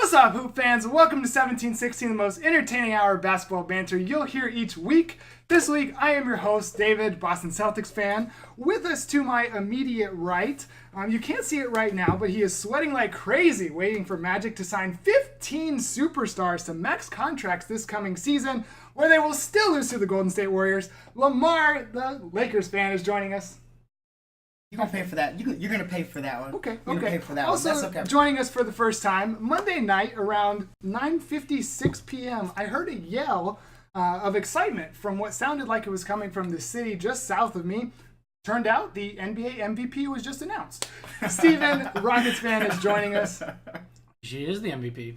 What's up, Hoop fans? Welcome to 1716, the most entertaining hour of basketball banter you'll hear each week. This week, I am your host, David, Boston Celtics fan. With us to my immediate right, you can't see it right now, but he is sweating like crazy, waiting for Magic to sign 15 superstars to max contracts this coming season, where they will still lose to the Golden State Warriors. Lamar, the Lakers fan, is joining us. You're going to pay for that. You're going to pay for that one. Okay. You're going to pay for that also, one. That's okay. Joining us for the first time, Monday night around 9:56 p.m., I heard a yell of excitement from what sounded like it was coming from the city just south of me. Turned out the NBA MVP was just announced. Steven, Rockets fan, is joining us. She is the MVP.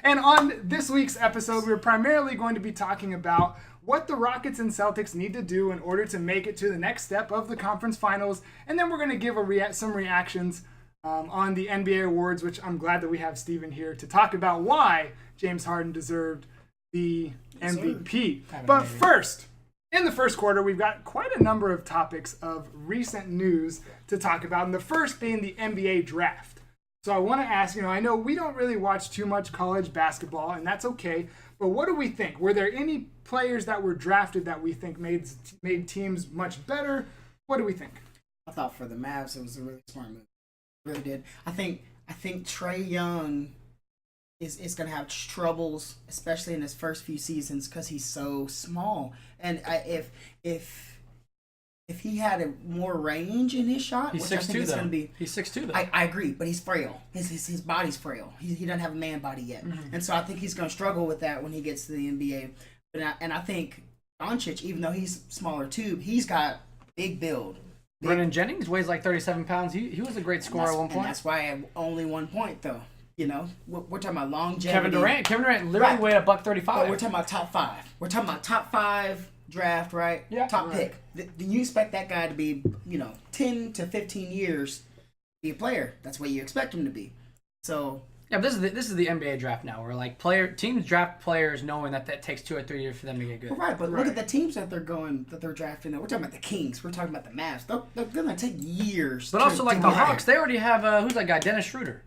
And on this week's episode, we're primarily going to be talking about what the Rockets and Celtics need to do in order to make it to the next step of the conference finals. And then we're going to give some reactions on the NBA awards, which I'm glad that we have Steven here to talk about why James Harden deserved the MVP. But first, in the first quarter, we've got quite a number of topics of recent news to talk about, and the first being the NBA draft. So I want to ask, I know we don't really watch too much college basketball, and that's okay, but what do we think? Were there any players that were drafted that we think made teams much better? What do we think? I thought for the Mavs, it was a really smart move. Really did. I think Trae Young is going to have troubles, especially in his first few seasons, because he's so small. And if he had more range in his shot, he's 6'2", though. He's 6'2", though. I agree, but he's frail. His body's frail. He doesn't have a man body yet. Mm-hmm. And so I think he's going to struggle with that when he gets to the NBA. And I think Doncic, even though he's smaller too, he's got big build. Brennan Jennings weighs like 37 pounds. He was a great scorer at one point. And that's why I have only 1 point, though. We're talking about longevity. Kevin Durant literally weighed $135. But we're talking about top five. We're talking about top five draft, right? Yeah. Top pick. Do you expect that guy to be, 10 to 15 years to be a player? That's what you expect him to be. So yeah, but this is the NBA draft now, where teams draft players knowing that takes 2 or 3 years for them to get good. Well, right, but look at the teams that they're drafting. We're talking about the Kings. We're talking about the Mavs. They're gonna take years. But also the Hawks, they already have who's that guy, Dennis Schroeder.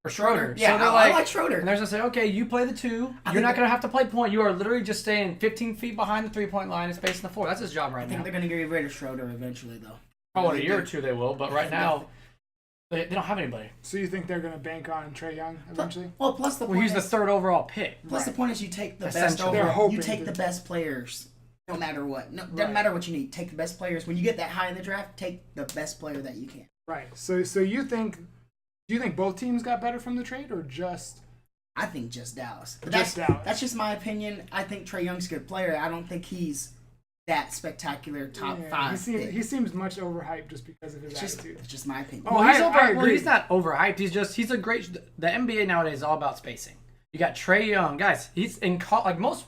Or Schroeder. Yeah, so I like Schroeder. And they're going to say, okay, you play the 2. You're not going to have to play point. You are literally just staying 15 feet behind the 3-point line and spacing the floor. That's his job right now. I think they're going to get rid of Schroeder eventually, though. Probably in a year or two they will, but right now they don't have anybody. So you think they're going to bank on Trae Young eventually? Well, plus the point he's the 3rd overall pick. Plus the point is you take the best overall. You take the best players no matter what. No, doesn't matter what you need. Take the best players. When you get that high in the draft, take the best player that you can. Right. So you think... Do you think both teams got better from the trade, or just... I think just Dallas. But Dallas. That's just my opinion. I think Trae Young's a good player. I don't think he's that spectacular top 5. He seems much overhyped just because of his attitude. It's just my opinion. He's not overhyped. He's a great... The NBA nowadays is all about spacing. You got Trae Young. Guys, he's in... most...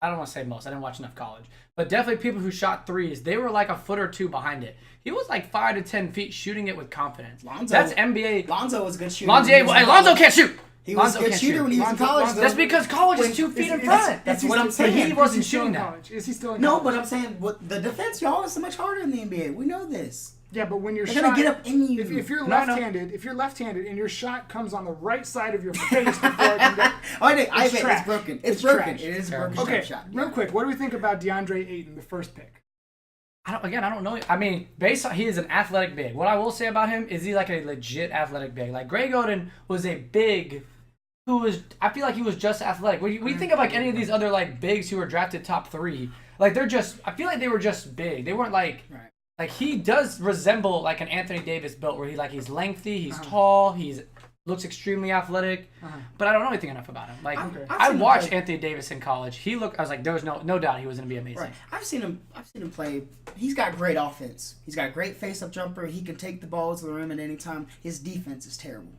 I don't want to say most. I didn't watch enough college. But definitely people who shot threes, they were like a foot or 2 behind it. He was like 5 to 10 feet shooting it with confidence. That's NBA. Lonzo was a good shooter. Lonzo can't shoot. He was a good shooter when he was in college. That's because college is 2 feet in front. That's what I'm saying. He wasn't shooting that. Is he still in college? No, but I'm saying the defense, y'all, is so much harder in the NBA. We know this. Yeah, but when you're gonna get up in you. If you're left-handed, and your shot comes on the right side of your face before it can go, it's broken. It's broken. It is a broken shot. Real quick, what do we think about DeAndre Ayton, the first pick? I don't know. I mean, he is an athletic big. What I will say about him is he's like a legit athletic big. Like Greg Oden was a big I feel like he was just athletic. When you think of like any of these other like bigs who were drafted top 3, like I feel like they were just big. They weren't like... Right. Like, he does resemble, like, an Anthony Davis built where he's lengthy, he's tall, looks extremely athletic, but I don't know anything enough about him. Like, I watched Anthony Davis in college. I was like, there was no doubt he was going to be amazing. Right. I've seen him play. He's got great offense. He's got a great face-up jumper. He can take the ball to the rim at any time. His defense is terrible.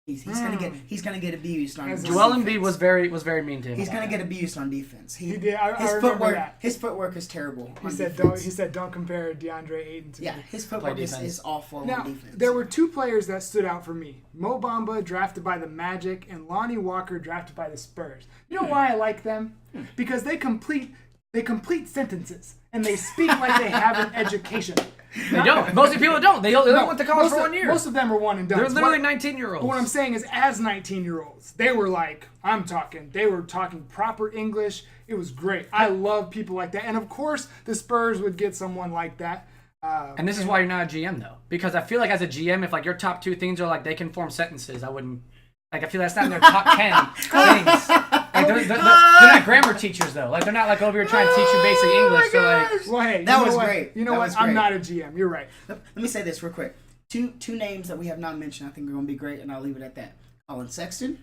He's gonna get abused on defense. Joel Embiid was very mean to him. He's gonna get abused on defense. He did. I remember that. His footwork is terrible. He said don't compare DeAndre Ayton to me. His footwork is awful on defense. There were 2 players that stood out for me. Mo Bamba, drafted by the Magic, and Lonnie Walker, drafted by the Spurs. You know why I like them? Because they complete sentences and they speak like they have an education. They don't. Most people don't. They only went to college for 1 year. Most of them are one and done. They're literally 19-year-olds. But what I'm saying is, as 19-year-olds, they were like, they were talking proper English. It was great. I love people like that. And of course, the Spurs would get someone like that. And this is why you're not a GM, though. Because I feel like as a GM, if like your top 2 things are like they can form sentences, I wouldn't. Like, I feel that's not in their top 10 things. Like, they're not grammar teachers, though. Like, they're not like over here trying to teach you basic English. So, like, well, hey, that was great. You know what? I'm not a GM. You're right. Let me say this real quick. Two names that we have not mentioned I think are going to be great, and I'll leave it at that. Colin Sexton,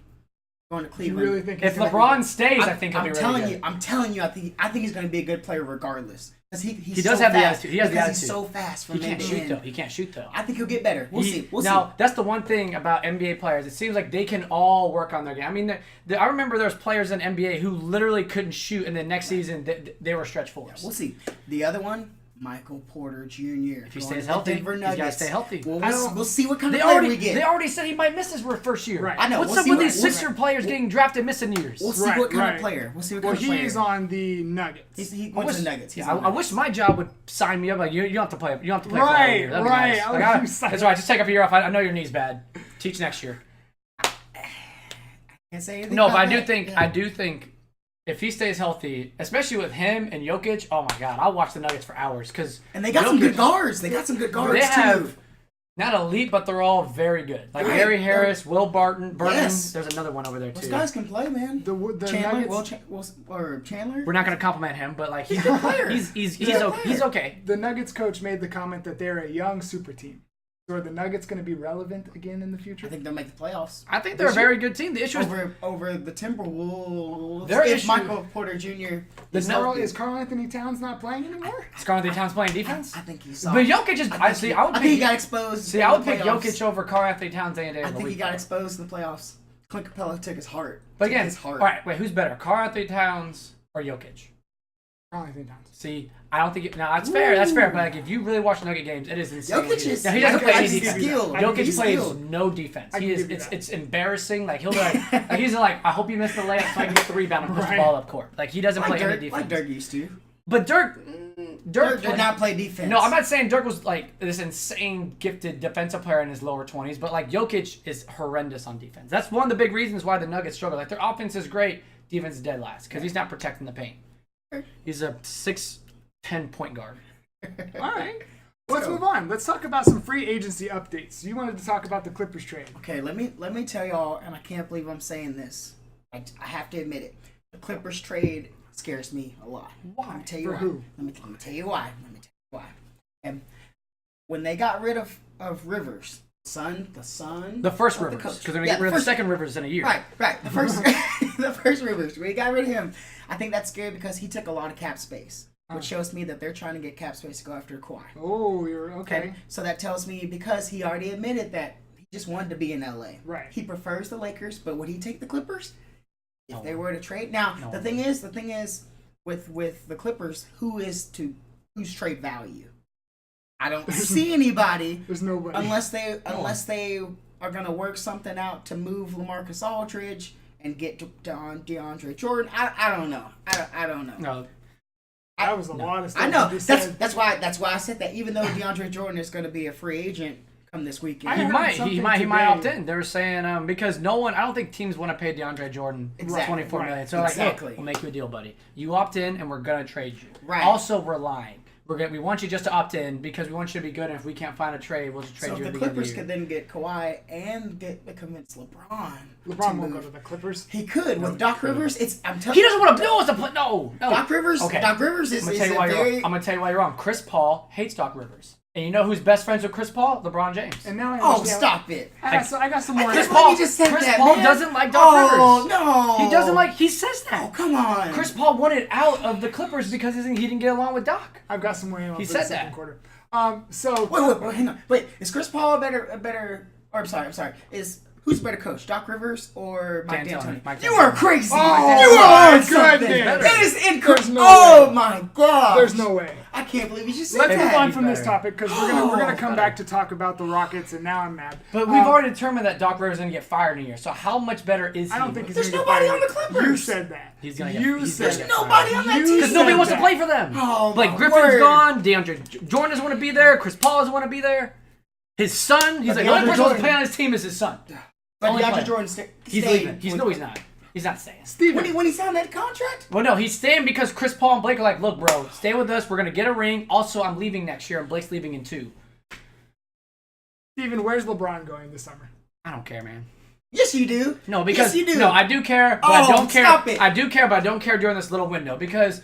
going to Cleveland. You really think if LeBron stays, I think he'll be really good. I'm telling you, I think he's going to be a good player regardless. Because he does so have fast. the attitude. He has the attitude. He's so fast from He can't shoot, though. He can't shoot, though. I think he'll get better. We'll see. Now, that's the one thing about NBA players. It seems like they can all work on their game. I mean, I remember there's players in NBA who literally couldn't shoot, and then next season they were stretch fours. We'll see. The other one, Michael Porter Jr. If he stays healthy, he's got to stay healthy. Well, we'll see what kind of player we get. They already said he might miss his first year. Right. I know. What's up with these Sixer players getting drafted missing years? We'll see what kind of player. We'll see what kind of player. He's on the Nuggets. He went to the Nuggets. I wish my job would sign me up. Like you don't have to play. You don't have to play. Right, for a whole year. right. Nice. That's right. Just take up a year off. I know your knee's bad. Teach next year. Can't say anything. No, but about I do think if he stays healthy, especially with him and Jokic, oh my God, I'll watch the Nuggets for hours and they got some good guards. They have not elite, but they're all very good. Like Gary Harris, Will Barton. Yes. There's another one over there too. Those guys can play, man. The Chandler, Nuggets, Chandler. We're not going to compliment him, but like he's a player. He's okay. The Nuggets coach made the comment that they're a young super team. So are the Nuggets going to be relevant again in the future? I think they'll make the playoffs. I think they're a very good team. The issue is over the Timberwolves. Their Michael Porter Jr. Is Karl Anthony Towns not playing anymore? Is Karl Anthony Towns playing defense? I think he's. But Jokic is. I think he got exposed. See, I would pick Jokic over Karl Anthony Towns any day of the week. I think he got exposed in the playoffs. Clint Capella took his heart. But again, all right, wait, who's better, Karl Anthony Towns or Jokic? Karl Anthony Towns. See, I don't think that's fair. That's fair. But like, if you really watch Nugget games, it is insane. Jokic is. Now, he doesn't play any defense. Skilled. Jokic plays no defense. It's embarrassing. Like he'll be like, he's like, I hope you missed the layup so I can get the rebound and push the ball up court. Like he doesn't play any defense. Like Dirk used to. But Dirk did not play defense. No, I'm not saying Dirk was like this insane gifted defensive player in his lower 20s, but like Jokic is horrendous on defense. That's one of the big reasons why the Nuggets struggle. Like their offense is great, defense is dead last because he's not protecting the paint. He's a 6'10" point guard. All right. Let's move on. Let's talk about some free agency updates. You wanted to talk about the Clippers trade. Okay, let me tell y'all, and I can't believe I'm saying this. I have to admit it. The Clippers trade scares me a lot. Why? Let me tell you For why. who? Let me tell you why. And when they got rid of Rivers, the first Rivers, because they're gonna get rid of the second Rivers in a year. Right. The first the first Rivers. We got rid of him. I think that's scary because he took a lot of cap space, which shows me that they're trying to get cap space to go after Kawhi. Oh, you're okay. So that tells me because he already admitted that he just wanted to be in LA. Right. He prefers the Lakers, but would he take the Clippers if they were to trade? Now the thing is with the Clippers, who's trade value? I don't see anybody. There's nobody unless they are gonna work something out to move LaMarcus Aldridge and get DeAndre Jordan. I don't know. I don't know. No. That was a lot of stuff. I know. That's why I said that. Even though DeAndre Jordan is going to be a free agent come this weekend, he might opt in. They're saying because no one. I don't think teams want to pay DeAndre Jordan $24 million. So like, look, we'll make you a deal, buddy. You opt in, and we're gonna trade you. Right. Also, we're lying. We want you just to opt in because we want you to be good. And if we can't find a trade, we'll just trade you. So the Clippers could then get Kawhi and convince LeBron. LeBron won't go to the Clippers. He could with Doc Rivers. I'm telling he doesn't want to build us to play. No. Doc Rivers. Okay. Doc Rivers is. I'm gonna tell you why you're wrong. Chris Paul hates Doc Rivers. And you know who's best friends with Chris Paul? LeBron James. And now stop it! I got some more. Chris Paul doesn't like Doc Rivers. Oh no! He doesn't like. He says that. Oh come on! Chris Paul wanted out of the Clippers because he didn't get along with Doc. I've got some more. He said that. that. Quarter. So wait, hang on. Wait, is Chris Paul a better? Or I'm sorry. Is Who's better coach, Doc Rivers or Mike D'Antoni? Mike You D'Antoni. are crazy. Oh, you my are something. goodness. That is incorrect. There's no Oh way. my god. There's no way. I can't believe you just said Let's that. move on He's from this better. topic because we're gonna come better. back to talk about the Rockets, and now I'm mad. But we've already determined that Doc Rivers is going to get fired in a year. So how much better is he? I don't think he's There's gonna nobody get on the fired. Clippers. You said that. He's gonna You get, said he's that. gonna get Nobody fired. on that You team. Because nobody said wants to that. play for them. Oh, Like my Griffin's word. gone. Jordan doesn't want to be there. Chris Paul doesn't want to be there. His son. He's But like the only DeAndre person who wants to Jordan- play on his team is his son. But Only DeAndre player. Jordan He's stayed. leaving. He's not. He's not staying. Steven, When he signed that contract? Well, no, he's staying because Chris Paul and Blake are like, look, bro, stay with us. We're gonna get a ring. Also, I'm leaving next year, and Blake's leaving in 2. Steven, where's LeBron going this summer? I don't care, man. Yes, you do. No, because yes, you do. no, I do care, but I Oh, don't care. stop it. I do care, but I don't care during this little window because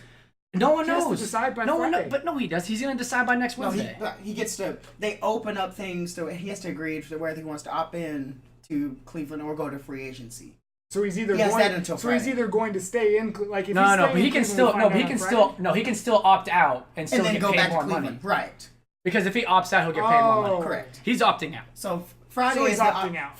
no one He has to knows. decide by no one knows, Friday. but no, he does. He's gonna decide by next No, Wednesday. he gets to. They open up things to. He has to agree to whether he wants to opt in to Cleveland or go to free agency. So he's either He has going. that until so he's Friday. either going to stay in. Like if No, he's no, staying but he in can Cleveland, still we'll no, find but he out can on still Friday. no, he can still opt out and still And then get go paid back more to money. Cleveland. Right. Because if he opts out, he'll get paid more money. Oh. Correct. He's opting out. So Friday So he's is the opting out.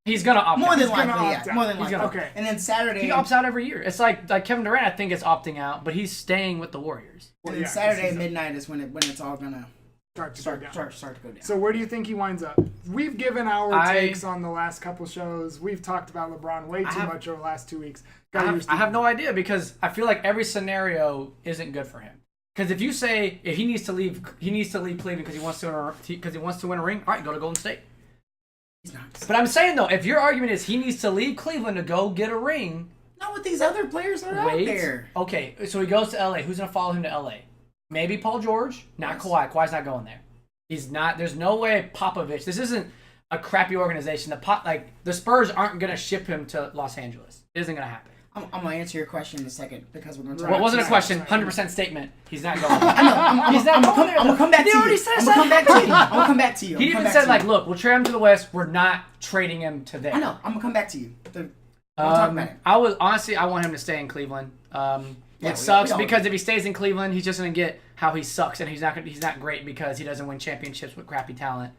He's gonna opt More out. than He's gonna likely, opt yeah. out. More than He's likely. gonna- Okay. And then Saturday. He opts out every year. It's like Kevin Durant. I think is opting out, but he's staying with the Warriors. And Well, then yeah, Saturday he's- midnight is when it's all gonna Start to go start down. to go down. So where do you think he winds up? We've given our I- takes on the last couple shows. We've talked about LeBron way too much over the last 2 weeks. I have no idea because I feel like every scenario isn't good for him. Because if you say if he needs to leave Cleveland because he wants to win a ring. All right, go to Golden State. He's not. But I'm saying though, if your argument is he needs to leave Cleveland to go get a ring, Not with these other players that are out there. Okay, so he goes to LA. Who's gonna follow him to LA? Maybe Paul George, not Yes. Kawhi. Kawhi's not going there. He's not. There's no way Popovich. This isn't a crappy organization. The Spurs aren't gonna ship him to Los Angeles. It isn't gonna happen. I'm gonna answer your question in a second because we're gonna talk. Well, it wasn't a Right. question. 100% statement. He's not going. He's not. I'm gonna come back to He you. already said I'm gonna come back to you. I'm gonna come back to you. He even said like, "Look, we'll trade him to the West. We're not trading him to there." I know. I'm gonna come back to you. We'll talk about it. I want him to stay in Cleveland. Yeah, It sucks we all because do. if he stays in Cleveland, he's just gonna get how he sucks, and he's not great because he doesn't win championships with crappy talent.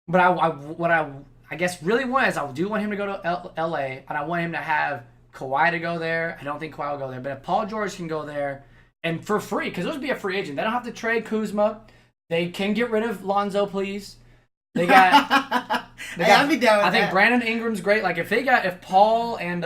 But what I guess really want is I do want him to go to LA, and I want him to have Kawhi to go there. I don't think Kawhi will go there, but if Paul George can go there and for free, because those would be a free agent. They don't have to trade Kuzma. They can get rid of Lonzo, please. They got. Hey, I'll be down with I think that. Brandon Ingram's great. Like if Paul and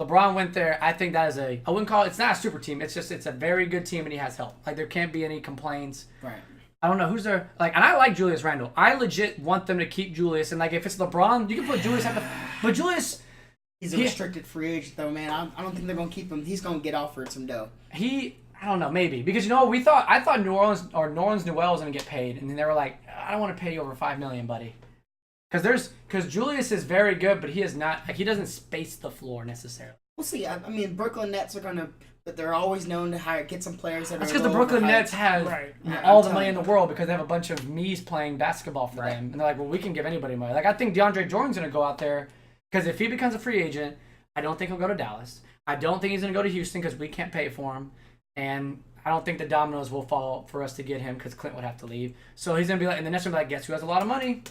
LeBron went there, I think that is I wouldn't call it. It's not a super team. It's a very good team, and he has help. Like there can't be any complaints. Right. I don't know who's there. Like, and I like Julius Randle. I legit want them to keep Julius. And like, if it's LeBron, you can put Julius at the. But Julius, He's a restricted free agent though, man. I don't think they're gonna keep him. He's gonna get offered some dough. I don't know, maybe because I thought Nerlens Noel was gonna get paid, and then they were like, I don't want to pay you over $5 million, buddy. Because Julius is very good, but he is not. Like, he doesn't space the floor necessarily. We'll see. I mean, Brooklyn Nets are gonna, but they're always known to get some players that That's are. because the a little Brooklyn overhyped. Nets have Right. Yeah, all I'm the money in telling the world because they have a bunch of me's playing basketball for them. And they're like, well, we can give anybody money. Like, I think DeAndre Jordan's going to go out there because if he becomes a free agent, I don't think he'll go to Dallas. I don't think he's going to go to Houston because we can't pay for him. And I don't think the dominoes will fall for us to get him because Clint would have to leave. So he's going to be like, and the Nets will be like, guess who has a lot of money?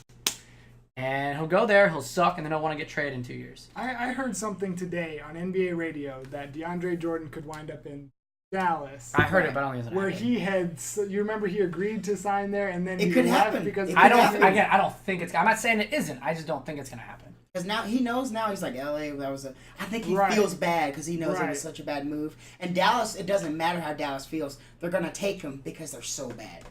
And he'll go there, he'll suck, and then he'll want to get traded in 2 years. I heard something today on NBA radio that DeAndre Jordan could wind up in Dallas. I heard it, but I don't think it's Where gonna he had, you remember he agreed to sign there and then It he could left happen. because It I could don't. happen. Again, I don't think it's. I'm not saying it isn't. I just don't think it's gonna happen. Because now he knows. Now he's like LA. That was a. I think he Right. feels bad because he knows it Right. was such a bad move. And Dallas, it doesn't matter how Dallas feels. They're gonna take him because they're so bad.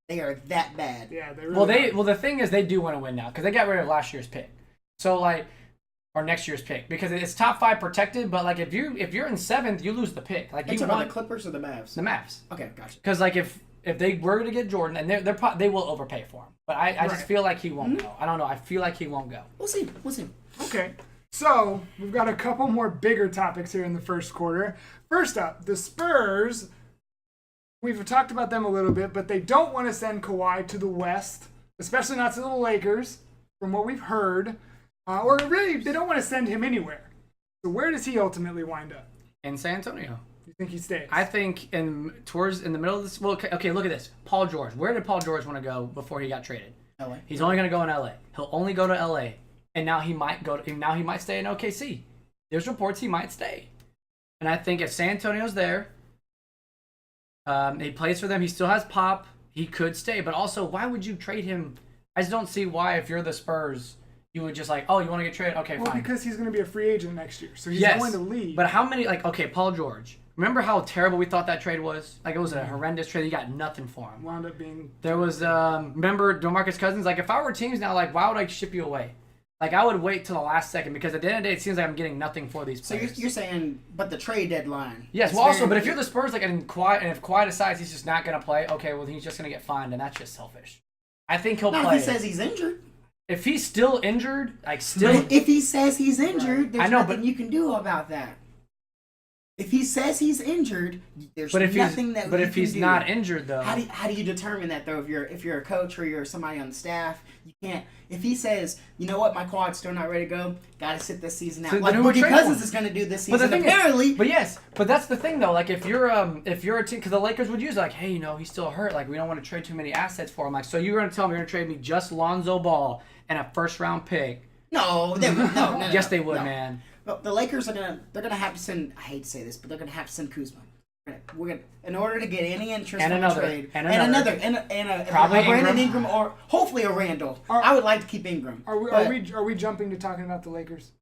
They are that bad. Yeah, they really Well, the thing is, they do want to win now because they got rid of last year's pick. So like, or next year's pick because it's top 5 protected. But like, if you're in 7th, you lose the pick. Like You you talking about want the Clippers or the Mavs? the Mavs Okay, gotcha. because like if they were to get Jordan and they will overpay for him. But I just Right. feel like he won't go. I don't know. I feel like he won't go. We'll see. We'll see. Okay, so we've got a couple more bigger topics here in the first quarter. First up, the Spurs. We've talked about them a little bit, but they don't want to send Kawhi to the West, especially not to the Lakers, from what we've heard. Or really, they don't want to send him anywhere. So where does he ultimately wind up? In San Antonio. You think he stays? I think in the middle of this. Well, okay, look at this. Paul George. Where did Paul George want to go before he got traded? LA. He's only going to go in LA. He'll only go to LA. and now he might stay in OKC. There's reports he might stay. And I think if San Antonio's there, he plays for them, he still has pop, he could stay. But also, why would you trade him? I just don't see why, if you're the Spurs, you would just like, oh, you want to get traded? Okay, well, fine. Because he's going to be a free agent next year, so he's going to leave. But how many, like, okay, Paul George. Remember how terrible we thought that trade was? Like, it was a horrendous trade. You got nothing for him. Wound up being... There was, remember DeMarcus Cousins? Like, if I were teams now, like, why would I ship you away? Like, I would wait till the last second because at the end of the day, it seems like I'm getting nothing for these players. So you're saying, but the trade deadline. Yes, well, also, but if you're the Spurs, like, and if Kawhi decides he's just not going to play, okay, well, he's just going to get fined, and that's just selfish. I think he'll play. If he says he's injured. If he's still injured, like, still. But if he says he's injured, there's nothing but you can do about that. If he says he's injured, there's nothing that. But if he's not injured, though, how do you determine that though? If you're a coach or you're somebody on the staff, you can't. If he says, you know what, my quad's still not ready to go, gotta sit this season out. So like Boogie Cousins is gonna do this season, apparently. But that's the thing though. Like if you're a team, because the Lakers would use like, hey, he's still hurt. Like we don't want to trade too many assets for him. Like so you're gonna tell me you're gonna trade me just Lonzo Ball and a first round pick? No, no. Yes, they would, man. But the Lakers are gonna have to send. I hate to say this, but they're gonna have to send Kuzma. We're gonna in order to get any interest in the trade, and a probably Brandon Ingram or hopefully a Randall. I would like to keep Ingram. Are we jumping to talking about the Lakers?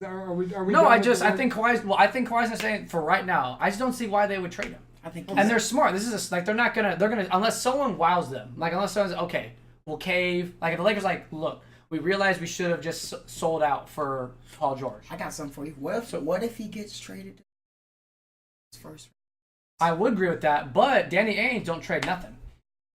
Are we? No, I think Kawhi's. Well, I think Kawhi's saying for right now. I just don't see why they would trade him. I think, and they're smart. This is like they're gonna unless someone wows them. Like unless someone's okay, we'll cave. Like if the Lakers like look. We realized we should have just sold out for Paul George. I got something for you. What if he gets traded first? I would agree with that, but Danny Ainge don't trade nothing.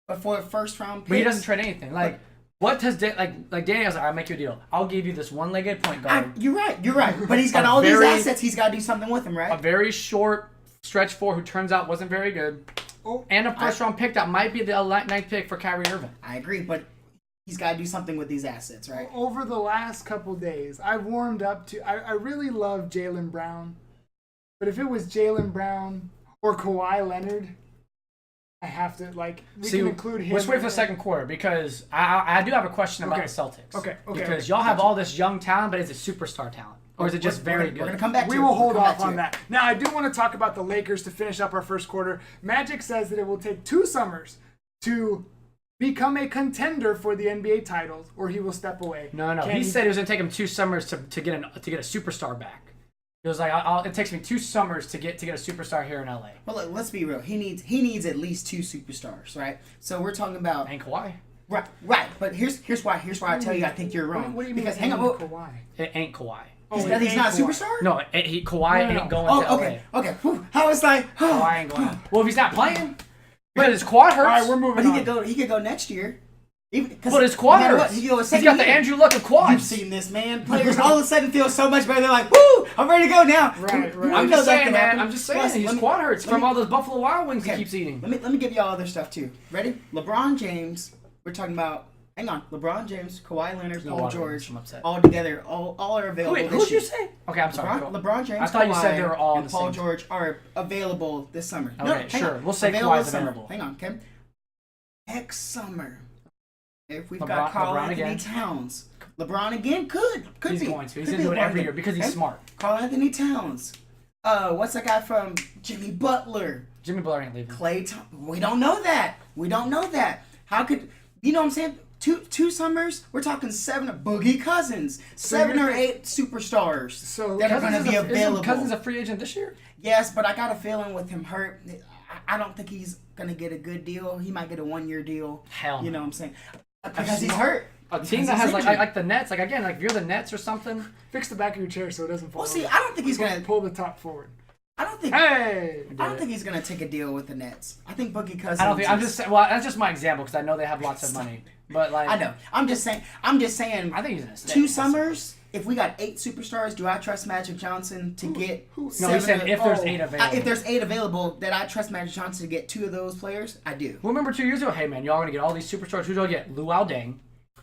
But for a first round pick, but he doesn't trade anything. Like what does like Danny was like, I'll make you a deal. I'll give you this one-legged point guard. You're right. But he's got all these assets. He's got to do something with them, right? A very short stretch four who turns out wasn't very good, and a first round pick that might be the ninth pick for Kyrie Irving. I agree, but. He's got to do something with these assets, right? Over the last couple days, I've warmed up to... I really love Jaylen Brown. But if it was Jaylen Brown or Kawhi Leonard, I have to, we can include him. Let's wait for the second quarter because I do have a question about the Celtics. Okay. Because y'all have all this young talent, but is it superstar talent? Or is it just very good? We're going to come back to it. We will hold off on that. Now, I do want to talk about the Lakers to finish up our first quarter. Magic says that it will take 2 summers to... become a contender for the NBA titles, or he will step away. No. He said it was going to take him 2 summers to get a superstar back. He was like, it takes me 2 summers to get a superstar here in LA. Well, let's be real. He needs at least 2 superstars, right? So we're talking about and Kawhi. Right. But here's why I tell you I think you're wrong. What do you mean? Because hang on, Kawhi. It ain't Kawhi. He's not a superstar? No, Kawhi ain't going to LA. Okay. I was like, Kawhi ain't going. Well, if he's not playing. Because his quad hurts. All right, we're moving on. He could go next year. But his quad hurts. He's got the Andrew Luck of quads. You've seen this, man. Players all of a sudden feel so much better. They're like, woo, I'm ready to go now. Right. I'm just saying, man. I'm just saying. His quad hurts from all those Buffalo Wild Wings he keeps eating. Let me give you all other stuff, too. Ready? LeBron James. We're talking about... Hang on. LeBron James, Kawhi Leonard, Paul George. All together. All are available this year. Who'd you say? Okay, I'm sorry. LeBron James, I thought you said they were all and Paul George are available this summer. Okay, sure. We'll say Kawhi's available. Hang on, okay? Next summer, if we've got Karl Anthony Towns, LeBron again could he's be. Going to. He's going to do it every year because he's smart. Karl Anthony Towns. What's that guy from Jimmy Butler? Jimmy Butler ain't leaving. Klay Thompson. We don't know that. How could you know what I'm saying? Two summers. We're talking 7 Boogie Cousins, 7 or 8 superstars that are going to be available. Cousins a free agent this year? Yes, but I got a feeling with him hurt, I don't think he's going to get a good deal. He might get a 1-year deal. Hell no. You know what I'm saying? Because he's hurt. A team that has like the Nets, like again, like if you're the Nets or something. Fix the back of your chair so it doesn't fall. Well, see, I don't think he's going to pull the top forward. I don't think he's going to take a deal with the Nets. I think Boogie Cousins. I don't think. I'm just saying. Well, that's just my example because I know they have lots of money. But like, I know. I'm just saying. I think he's gonna stay. 2 summers. If we got 8 superstars, do I trust Magic Johnson to get? No, he said if there's 8 available. If there's 8 available, that I trust Magic Johnson to get 2 of those players. I do. Well, remember 2 years ago? Hey man, y'all gonna get all these superstars. Who do I get? Luol Deng.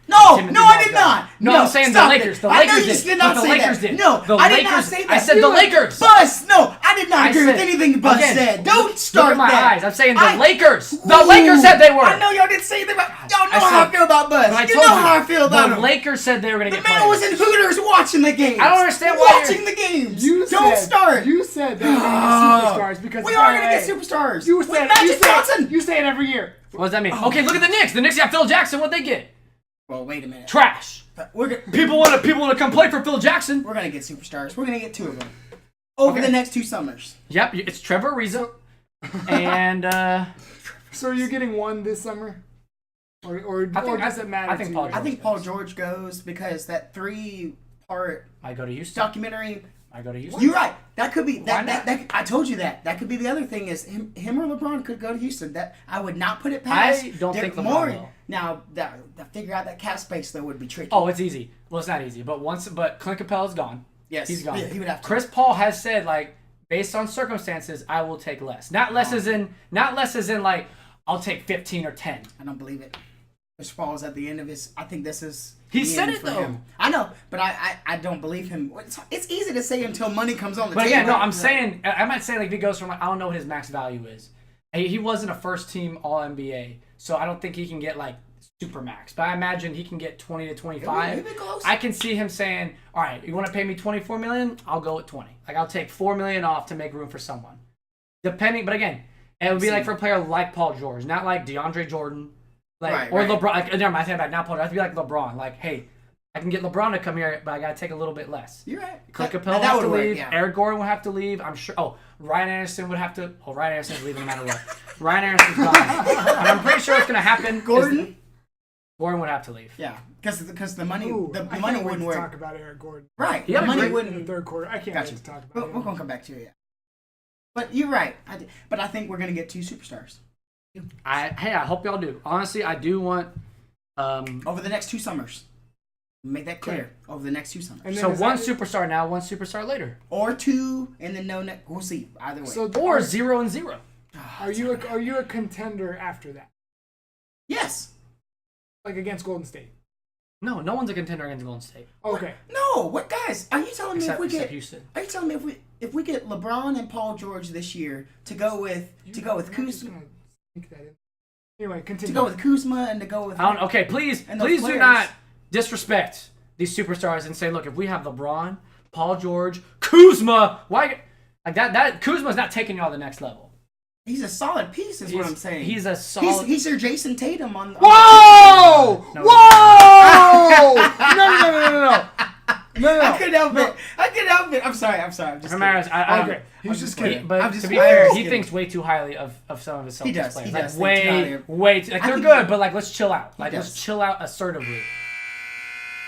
No, Timothy no, I did Mozgov. not. No, I'm saying the stop Lakers. it. The I know Lakers you did. did not But the say Lakers that. did. No, The I did Lakers. not say that. I said the Lakers. Bus. No, I did not agree with said- anything Bus again, said. Don't start Look at my that. eyes. I'm saying the Lakers. The Lakers said they were. I know y'all didn't say anything about. Y'all know I how I said- feel about Bus. But I You told know how I feel about the him. Lakers said they were going to The get man was players. in Hooters watching the games. I don't understand why watching the games. You Don't said, start. You said they were going to get superstars because We are going to get superstars. You With said Magic Johnson. You say it every year. What does that mean? Okay, look at the Knicks. The Knicks got Phil Jackson. What'd they get? Well, wait a minute. Trash. We're gonna, People want to come play for Phil Jackson. we're gonna get superstars. We're gonna get 2 of them over the next 2 summers. Yep, it's Trevor Ariza. And So are you getting one this summer? Or does it matter? I think to Paul you? George. I think Paul George goes because that 3-part I go to Houston. documentary. I go to Houston. You're right. That could be Why that. I told you that. That could be the other thing is him or LeBron could go to Houston. That I would not put it past. I don't think LeBron Morey. will. Now, figure out that cap space though would be tricky. Oh, it's easy. Well, it's not easy, but Clint Capella's gone. yes, He's gone. Yeah, he would have to. Chris Paul has said like, based on circumstances, I will take less. Not less as in like I'll take 15 or 10. I don't believe it. Chris Paul is at the end of his. I think this is. He the said end it, for though. him. I know, but I don't believe him. It's easy to say until money comes on the But table. again, no, I'm saying I might say like if he goes from like I don't know what his max value is. He wasn't a first team All NBA, so I don't think he can get like super max. But I imagine he can get 20 to 25. He'll be close. I can see him saying, "All right, you want to pay me 24 million? I'll go at 20. Like I'll take 4 million off to make room for someone." Depending, but again, it would be like for a player like Paul George, not like DeAndre Jordan, like or LeBron. Like, never mind, I take it back. Not Paul George. It would be like LeBron. Like, hey, I can get LeBron to come here, but I gotta take a little bit less. You're right. Clint That Capella would have to would work, leave. yeah. Eric Gordon would have to leave. I'm sure. Oh, Ryan Anderson would have to. Oh, Ryan Anderson's leaving no matter what. Ryan Anderson's gone. And I'm pretty sure what's gonna happen. Gordon. Gordon would have to leave. Yeah, because the money Ooh, the I money can't wait wouldn't to work. talk about Eric Gordon. Right. Yeah, The money great In wouldn't. the third quarter, I can't Gotcha. wait to talk about We're him. gonna come back to it. Yeah. But you're right. But I think we're gonna get 2 superstars I hope y'all do. Honestly, I do want. over the next 2 summers. Make that clear. Over the next 2 summers, And then So is one that- superstar now, one superstar later, or 2, and then no. We'll see. Either way. So or 0 and 0. are you a contender after that? yes. Like against Golden State? No one's a contender against Golden State Okay. No. What guys? Are you telling me except, if we except get? Houston. Are you telling me if we get LeBron and Paul George this year to go with I'm just Kuzma? gonna sneak that in. Anyway, continue. To go with Kuzma and to go with. I don't, okay, please And those do players. not disrespect these superstars and say, look, if we have LeBron, Paul George, Kuzma, why? Like that Kuzma's not taking y'all to the next level. He's a solid piece, is what I'm saying. He's a solid. He's your Jason Tatum on. Whoa! No. Whoa! No! I couldn't help it. I couldn't help it. I'm sorry. I'm just Ramirez, Okay, he's just He, kidding. but I'm just- to be I'm fair, just he kidding. thinks way too highly of some of his Celtics He does, players. he Like does think too highly of- like they're think good, he- but like let's chill out. Like let's does. chill out assertively.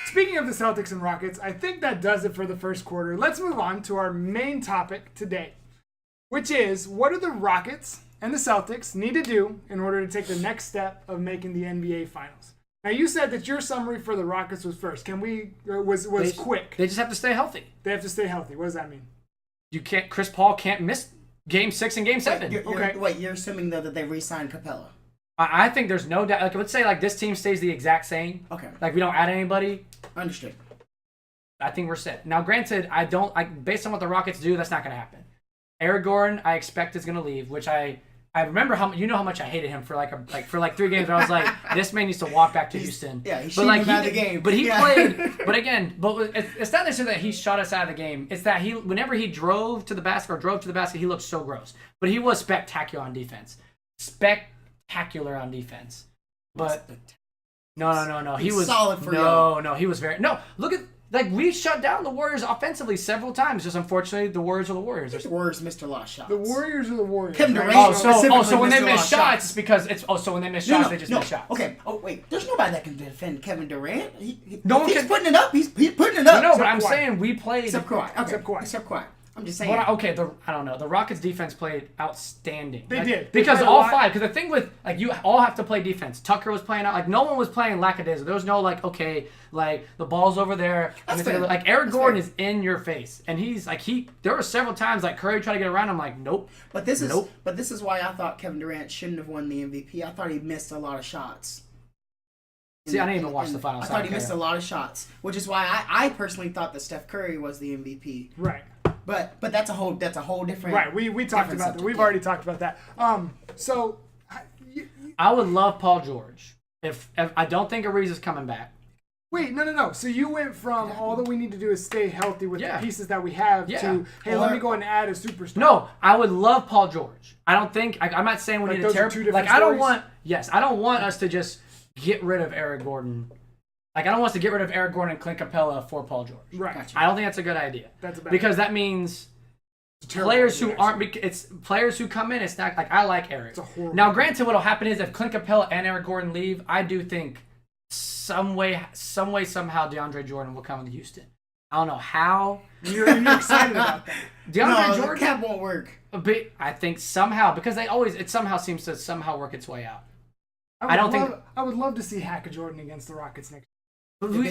Speaking of the Celtics and Rockets, I think that does it for the first quarter. Let's move on to our main topic today, which is what do the Rockets and the Celtics need to do in order to take the next step of making the NBA Finals? Now, you said that your summary for the Rockets was first. Was quick. They just have to stay healthy. They have to stay healthy. What does that mean? You can't. Chris Paul can't miss Game 6 and Game 7. Okay. You're assuming though that they re-signed Capella. I think there's no doubt. Like let's say like this team stays the exact same. Okay. Like we don't add anybody. Understood. I think we're set. Now, granted, based on what the Rockets do, that's not going to happen. Eric Gordon, I expect is going to leave, which I remember how much I hated him for like 3 games. I was like, this man needs to walk back to Houston. Yeah, he but shooted like him out of the game. But he Yeah. played. But again, it's not necessarily that he shot us out of the game. It's that whenever he drove to the basket, he looked so gross. But he was spectacular on defense. Spectacular on defense. But no. He He's was solid for y'all. No, he was very Look at. Like, we shut down the Warriors offensively several times. Just unfortunately, the Warriors are the Warriors. The Warriors missed a lot of shots. The Warriors are the Warriors. Kevin right? Durant- So when they missed a lot miss of shots, shots. it's because when they miss shots, they just miss shots. Okay. Oh wait, there's nobody that can defend Kevin Durant. No one he's can- putting it up. He's putting it up. No, but I'm Kawhi. saying we played. Except Kawhi. Okay. Except Kawhi. Except Kawhi. I'm just saying. I don't know. The Rockets defense played outstanding. They did. They Because played a all lot. 5. Because the thing with you all have to play defense. Tucker was playing out. Like no one was playing lackadaisical. There was no the ball's over there. That's and fair. like Eric That's Gordon fair. is in your face, and he's like There were several times like Curry tried to get around him. Like nope. But this is Nope. why I thought Kevin Durant shouldn't have won the MVP. I thought he missed a lot of shots. See, I didn't even watch the finals. I thought he missed a lot of shots, which is why I personally thought that Steph Curry was the MVP. Right. But that's a whole different. Right. We talked about that. We've already talked about that. So I would love Paul George. If I don't think Ariza's coming back. wait, no. So you went from all that we need to do is stay healthy with the pieces that we have to, hey, let me go and add a superstar. No, I would love Paul George. I don't think I'm not saying we need to tear. Like I don't want us to just get rid of Eric Gordon. Like I don't want us to get rid of Eric Gordon and Clint Capella for Paul George. Right. Gotcha. I don't think that's a good idea. That's a bad because that means players who aren't. It's players who come in. It's not like I like Eric. Now, granted, what'll happen is if Clint Capella and Eric Gordon leave, I do think some way, somehow DeAndre Jordan will come to Houston. I don't know how. You're excited about that. DeAndre Jordan cap won't work. But I think somehow because it somehow seems to work its way out. I would love to see Hacker Jordan against the Rockets next.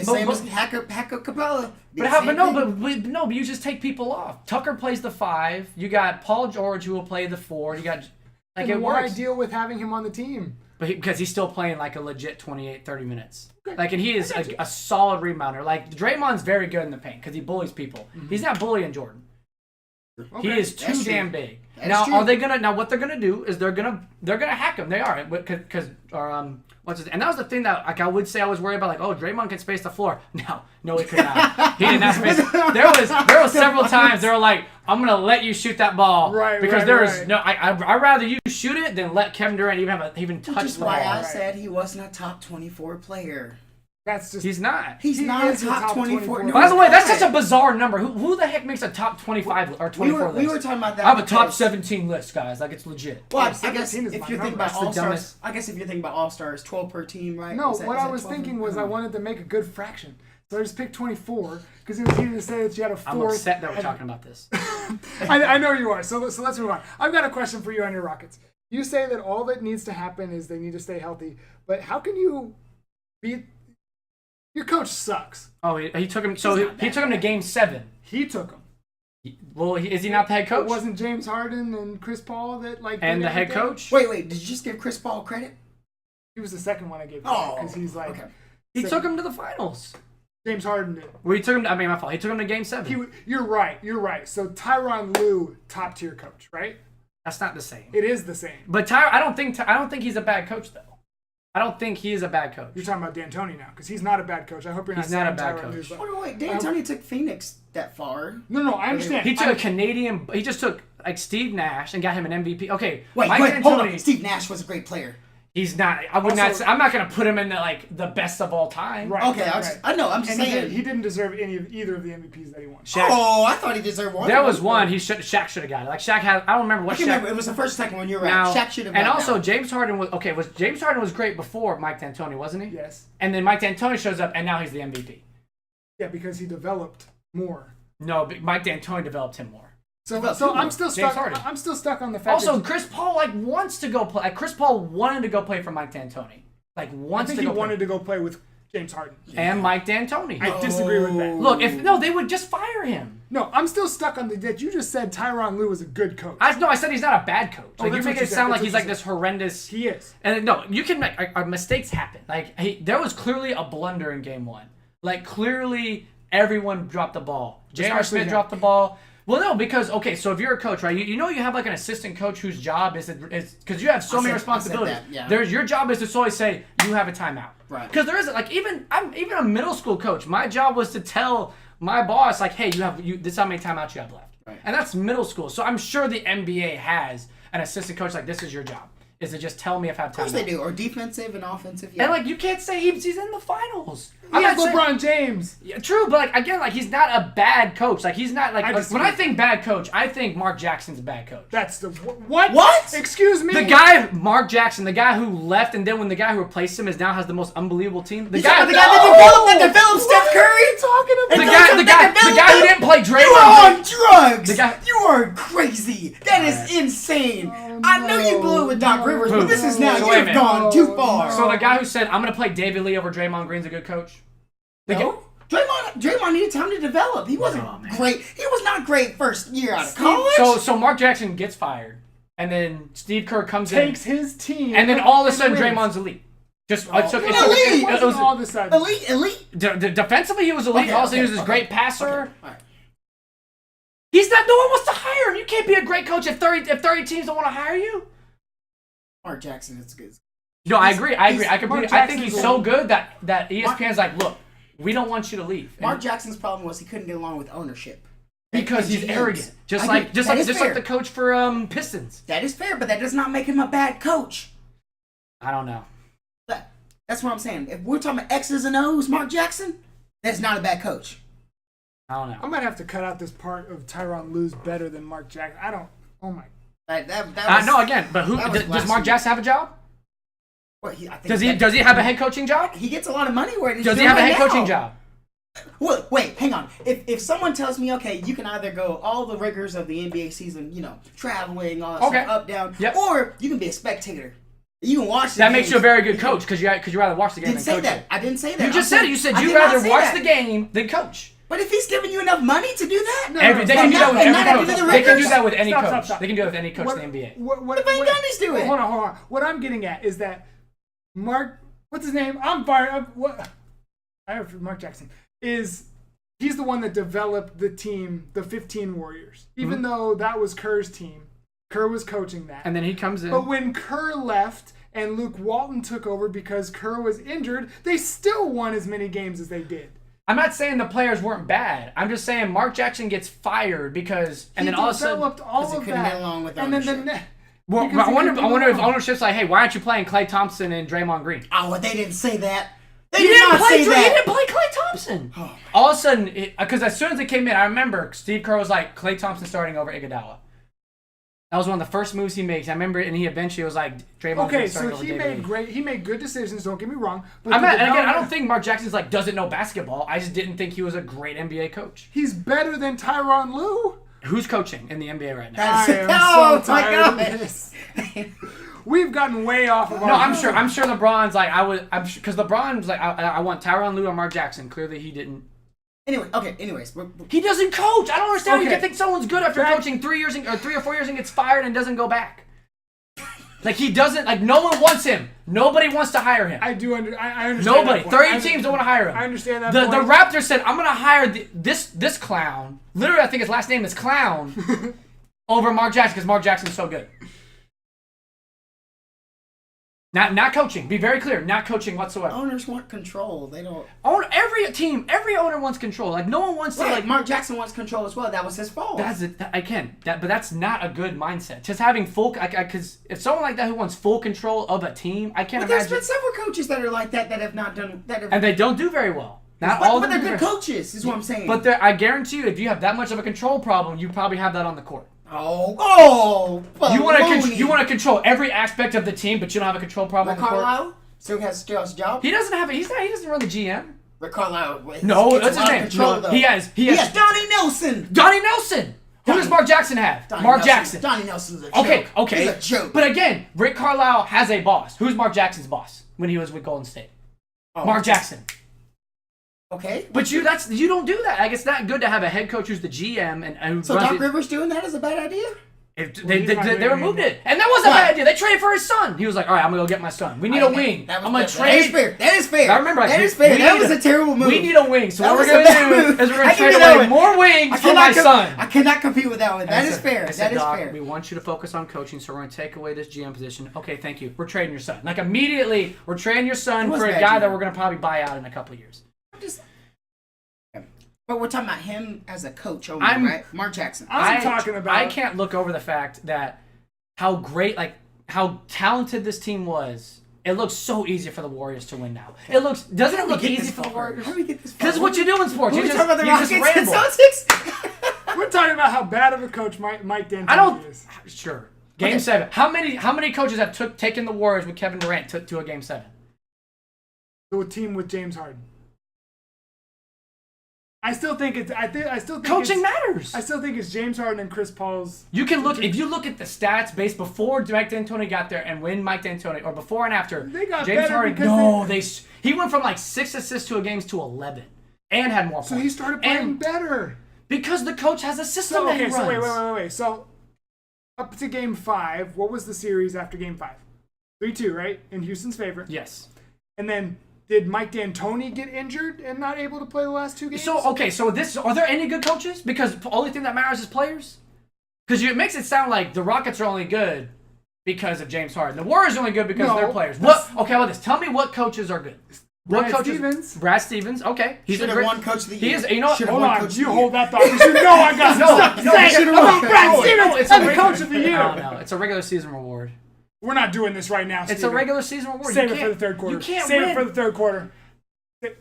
Same as Hacker Capella. But you just take people off. Tucker plays the 5. You got Paul George who will play the 4. You got why deal with having him on the team? But because he's still playing like a legit 28, 30 minutes. Like, and he is a solid rebounder. Like Draymond's very good in the paint because he bullies people. Mm-hmm. He's not bullying Jordan. Okay. He is too damn big. What they're gonna do is they're gonna hack him. They are because and that was the thing that like I would say I was worried about, like, oh, Draymond can space the floor. No, he could not. He did not space. There was several times they were like, I'm gonna let you shoot that ball, because no. I'd rather you shoot it than let Kevin Durant even touch the ball. Which is why I said he wasn't a top 24 player. That's just he's not. He's not a top 24. No, by the way, that's such a bizarre number. Who the heck makes a top 25 or 24 list? We were talking about that. I have a top 17 list, guys. Like, it's legit. Well, I guess if you think about All-Stars, 12 per team, right? No, what I was thinking was I wanted to make a good fraction. So I just picked 24 because it was easy to say that you had a 4th. I'm upset that we're talking about this. I know you are. So let's move on. I've got a question for you on your Rockets. You say that all that needs to happen is they need to stay healthy, but how can you beat... Your coach sucks. Oh, he took him. So he took him to Game 7. He took him. Is he not the head coach? It wasn't James Harden and Chris Paul that and the head coach? Wait. Did you just give Chris Paul credit? He was the second one I gave credit because he's like. Okay. He took him to the finals. James Harden did. Well, he took him. My fault. He took him to Game 7. You're right. So Tyronn Lue, top tier coach, right? That's not the same. It is the same. But I don't think he's a bad coach though. I don't think he is a bad coach. You're talking about D'Antoni now, because he's not a bad coach. I hope you're not saying not a bad coach. Wait, D'Antoni took Phoenix that far. No, I understand. He took a Canadian. He just took like Steve Nash and got him an MVP. Okay, wait, hold on. Steve Nash was a great player. He's not. I'm not going to put him in the best of all time. Right. Okay. Right. I know. I'm just saying he didn't deserve either of the MVPs that he won. Shaq, I thought he deserved one. There was one. Shaq should have got it. Like Shaq had. I don't remember what. Remember, it was the first, second one. You're right. Now, Shaq should have. And also James Harden was okay. James Harden was great before Mike D'Antoni, wasn't he? Yes. And then Mike D'Antoni shows up, and now he's the MVP. Yeah, because he developed more. No, but Mike D'Antoni developed him more. So I'm still stuck. I'm still stuck on the fact. Also, Chris Paul wants to go play. Chris Paul wanted to go play for Mike D'Antoni. I think he wanted to go play with James Harden and Mike D'Antoni. I disagree with that. Look, they would just fire him. No, I'm still stuck on that. You just said Tyronn Lue was a good coach. I said he's not a bad coach. Like, you make it sound like he's like this horrendous. He is. And no, you can make mistakes happen. Like there was clearly a blunder in Game 1. Like clearly everyone dropped the ball. J.R. Smith dropped the ball. Well, no, because so if you're a coach, right? You you have like an assistant coach whose job is because you have so many responsibilities. Your job is to solely say you have a timeout, right? Because there isn't I'm even a middle school coach. My job was to tell my boss like, hey, this is how many timeouts you have left, right? And that's middle school. So I'm sure the NBA has an assistant coach like this is your job. Is to just tell me if I have time. Of course they do, or defensive and offensive. Yeah. And you can't say he's in the finals. He has LeBron James. Yeah, true, but again, he's not a bad coach. Like he's not when I think bad coach, I think Mark Jackson's a bad coach. That's the what? What? Excuse me. The guy Mark Jackson, the guy who left, and then when the guy who replaced him now has the most unbelievable team. The guy that developed Steph Curry. Talking about the guy who didn't play Draymond. You are on drugs. You are crazy. That is insane. I know you blew it with Doc Rivers, but this is now you've gone too far. So the guy who said I'm gonna play David Lee over Draymond Green's a good coach. No. Draymond needed time to develop. He wasn't great. He was not great first year out of college. So Mark Jackson gets fired, and then Steve Kerr takes his team, and then all of a sudden Draymond's elite. Just elite. It wasn't all of a sudden. Elite. Defensively, he was elite. Also, he was a great passer. Okay. All right. He's not. No one wants to hire him. You can't be a great coach if 30 teams don't want to hire you. Mark Jackson is good. No, I agree. I think he's so good that ESPN's like, look, we don't want you to leave. Mark Jackson's problem was he couldn't get along with ownership. Because he's arrogant, just like the coach for Pistons. That is fair, but that does not make him a bad coach. I don't know. That's what I'm saying. If we're talking about X's and O's, Mark Jackson, that's not a bad coach. I don't know. I might have to cut out this part of Tyronn Lue's better than Mark Jackson. I don't. Oh my. No, again, but who does Mark Jackson have a job? Well, I think does he have a head coaching job? He gets a lot of money where does he have a head coaching job? Well, wait, hang on. If someone tells me, okay, you can either go all the rigors of the NBA season, traveling, all that stuff, up, down, or you can be a spectator. You can watch the That makes you a very good coach because you rather watch the game than coach it. I didn't say that. You just said it. You said you'd rather watch the game than coach. But if he's giving you enough money to do that, they can do that with every coach. They can do that with any coach. They can do that with any coach in the NBA. What Gundy's doing? Hold on. What I'm getting at is that Mark, what's his name? I'm fired. I heard Mark Jackson he's the one that developed the team, the 15 Warriors. Even though that was Kerr's team, Kerr was coaching that. And then he comes in. But when Kerr left and Luke Walton took over because Kerr was injured, they still won as many games as they did. I'm not saying the players weren't bad. I'm just saying Mark Jackson gets fired because, and then all of a sudden, all of that. Get along with ownership. I wonder if ownership's like, hey, why aren't you playing Klay Thompson and Draymond Green? Oh, well, they didn't say that. He didn't play Klay Thompson. Oh, all of a sudden, because as soon as it came in, I remember Steve Kerr was like, Klay Thompson starting over Iguodala. That was one of the first moves he makes. I remember, and he eventually was like, Draymond Green starting over David. He made good decisions. Don't get me wrong. But I don't think Mark Jackson's like doesn't know basketball. I just didn't think he was a great NBA coach. He's better than Tyronn Lue. Who's coaching in the NBA right now? I am so tired of this. We've gotten way off of our... No, I'm sure LeBron's like, because LeBron's like, I want Tyronn Lue or Mark Jackson. Clearly he didn't. Anyways. He doesn't coach. I don't understand. You can think someone's good after coaching 3 or 4 years and gets fired and doesn't go back. Like he doesn't, like no one wants him. Nobody wants to hire him. I understand. Nobody. 30 teams don't want to hire him. I understand that. The Raptors said, I'm going to hire this clown. Literally, I think his last name is Clown over Mark Jackson because Mark Jackson's so good. Not coaching. Be very clear. Not coaching whatsoever. Owners want control. They don't. Every owner wants control. Like no one wants to. Like Mark Jackson wants control as well. That was his fault. But that's not a good mindset. Just having full. Because if someone like that who wants full control of a team, I can't imagine. There's been several coaches that are like that have not done that. And they don't do very well. Not all of them. But they're good coaches, is what I'm saying. But I guarantee you, if you have that much of a control problem, you probably have that on the court. You want to control every aspect of the team, but you don't have a control problem. Rick Carlisle still has a job. He doesn't have it. He doesn't run the GM. Rick Carlisle. No, that's his name. Control, no, he has Donnie Nelson. Donnie Nelson. Who does Mark Jackson have? Jackson. Donnie Nelson's a joke. Okay. He's a joke. But again, Rick Carlisle has a boss. Who's Mark Jackson's boss when he was with Golden State? Mark Jackson. Okay. But you don't do that. Like it's not good to have a head coach who's the GM and so Doc Rivers doing that is a bad idea? They removed it. And that was a bad idea. They traded for his son. He was like, all right, I'm going to go get my son. We need a wing. I'm going to trade. That is fair. I remember. That is fair. That was a terrible move. We need a wing. So what we're going to do is we're going to trade away more wings for my son. I cannot compete with that one. That is fair. That is fair. We want you to focus on coaching, so we're going to take away this GM position. Okay, thank you. We're trading your son. Like immediately, we're trading your son for a guy that we're going to probably buy out in a couple of years. But we're talking about him as a coach only, right? Mark Jackson. I can't look over the fact that how great, like how talented this team was. It looks so easy for the Warriors to win now. Doesn't it look easy for the Warriors? How do we get this far? Because what you do in sports, you talking about the Rockets and Celtics? We're talking about how bad of a coach Mike D'Antoni is. Sure. Game 7. How many coaches have taken the Warriors with Kevin Durant to a Game 7? To a team with James Harden. I still think coaching matters. I still think it's James Harden and Chris Paul's. You can look if you look at the stats based before Mike D'Antoni got there and when Mike D'Antoni or before and after. They got James better Harden. He went from like 6 assists to a games to 11 and had more points. So he started playing better because the coach has a system that he runs. So wait. So up to Game 5, what was the series after Game 5? 3-2, right? In Houston's favor. Yes. And then did Mike D'Antoni get injured and not able to play the last 2 games? So are there any good coaches? Because the only thing that matters is players. Because it makes it sound like the Rockets are only good because of James Harden. The Warriors are only good because of their players. What? Okay, how about this? Tell me what coaches are good. Brad Stevens. Okay, he's a great one coach of the year. He is. You know what? Hold on. You hold that thought because you know I got some stuff to say about Brad Stevens It's and the coach of the year. No, it's a regular season reward. We're not doing this right now, Steven. It's a regular season reward. Save it for the third quarter. You can't Save win. it for the third quarter.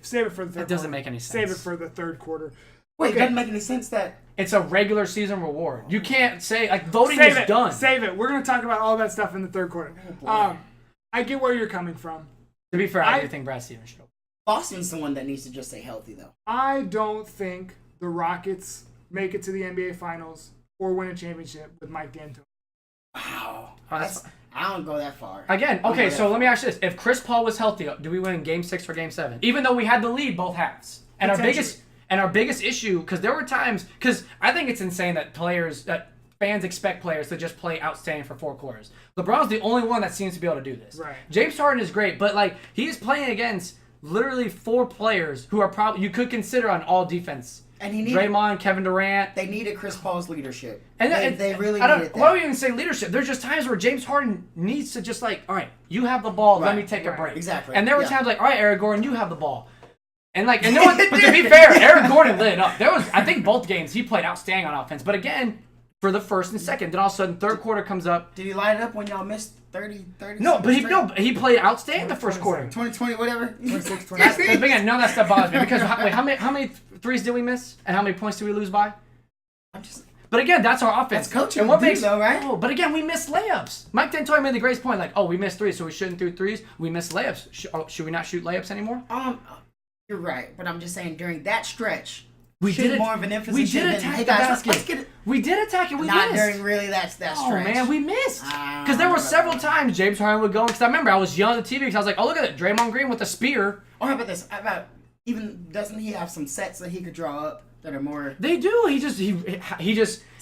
Save it for the third quarter. It doesn't make any sense. Save it for the third quarter. Wait, it doesn't make any sense that... It's a regular season reward. You can't say, like, voting Save is it. done. Save it. We're going to talk about all that stuff in the third quarter. I get where you're coming from. To be fair, I do think Brad Stevens should. Boston's the one that needs to just stay healthy, though. I don't think the Rockets make it to the NBA Finals or win a championship with Mike D'Antoni. Wow. I don't go that far. Again, okay, so let me ask you this. If Chris Paul was healthy, do we win Game 6 or Game 7? Even though we had the lead both halves. And our biggest issue, because there were times, because I think it's insane that fans expect players to just play outstanding for 4 quarters. LeBron's the only one that seems to be able to do this. Right. James Harden is great, but like he is playing against literally 4 players who are probably you could consider on all defense. And he needed Draymond, Kevin Durant. They needed Chris Paul's leadership. And they really needed that. Why do we even say leadership? There's just times where James Harden needs to just like, all right, you have the ball, let me take a break. Exactly. And there were times like, all right, Eric Gordon, you have the ball. And like, and no one, but to be fair, Eric Gordon lit it up. I think both games he played outstanding on offense. But again, for the first and second, then all of a sudden third quarter comes up. Did he light it up when y'all missed 30? No, but he played outstanding the first quarter. 20, whatever. 26, 27. Again, none of that stuff bothers me because how many threes did we miss and how many points did we lose by? But again, that's our offense. That's coaching and what makes though, right? Oh, but again, we missed layups. Mike D'Antoni made the greatest point, like, oh, we missed threes, so we shouldn't do threes. We missed layups. Should we not shoot layups anymore? You're right, but I'm just saying during that stretch, we did more of an emphasis. We did attack the basket. Let's get it. We did attack it. We not missed. During really that stretch. Oh man, we missed. Because there were several times James Harden would go. Because I remember I was yelling at the TV because I was like, oh look at it, Draymond Green with a spear. Or how about this? Doesn't he have some sets that he could draw up that are more? They do. He just. See,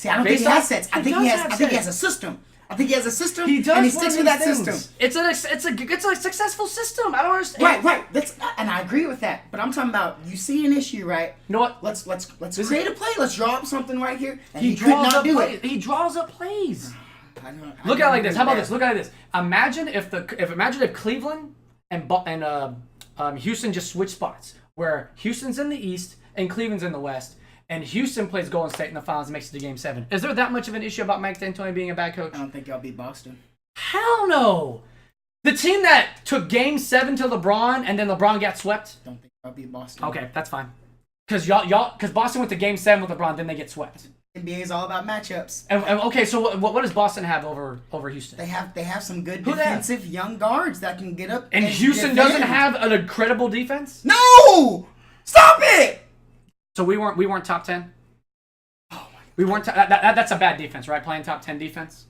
I don't think he has sets. I think he has a system. I think he has a system. He does, and he sticks with that system. It's a successful system. I don't understand. Right. And I agree with that. But I'm talking about you see an issue, right? You know what? Let's create a play. Let's draw up something right here. And he could not do it. He draws up plays. Look at it like this. How about this? Look at it like this. Imagine if Cleveland and Houston just switch spots, where Houston's in the East and Cleveland's in the West. And Houston plays Golden State in the finals and makes it to Game 7. Is there that much of an issue about Mike D'Antoni being a bad coach? I don't think y'all beat Boston. Hell no. The team that took Game 7 to LeBron and then LeBron got swept? Don't think y'all beat Boston. Okay, that's fine. Because Boston went to Game 7 with LeBron, then they get swept. NBA is all about matchups. And okay, so what does Boston have over Houston? They have some good defensive young guards that can get up. And Houston doesn't have an incredible defense? No! Stop it! So we weren't top 10? Oh my! We weren't. That's a bad defense, right? Playing top 10 defense.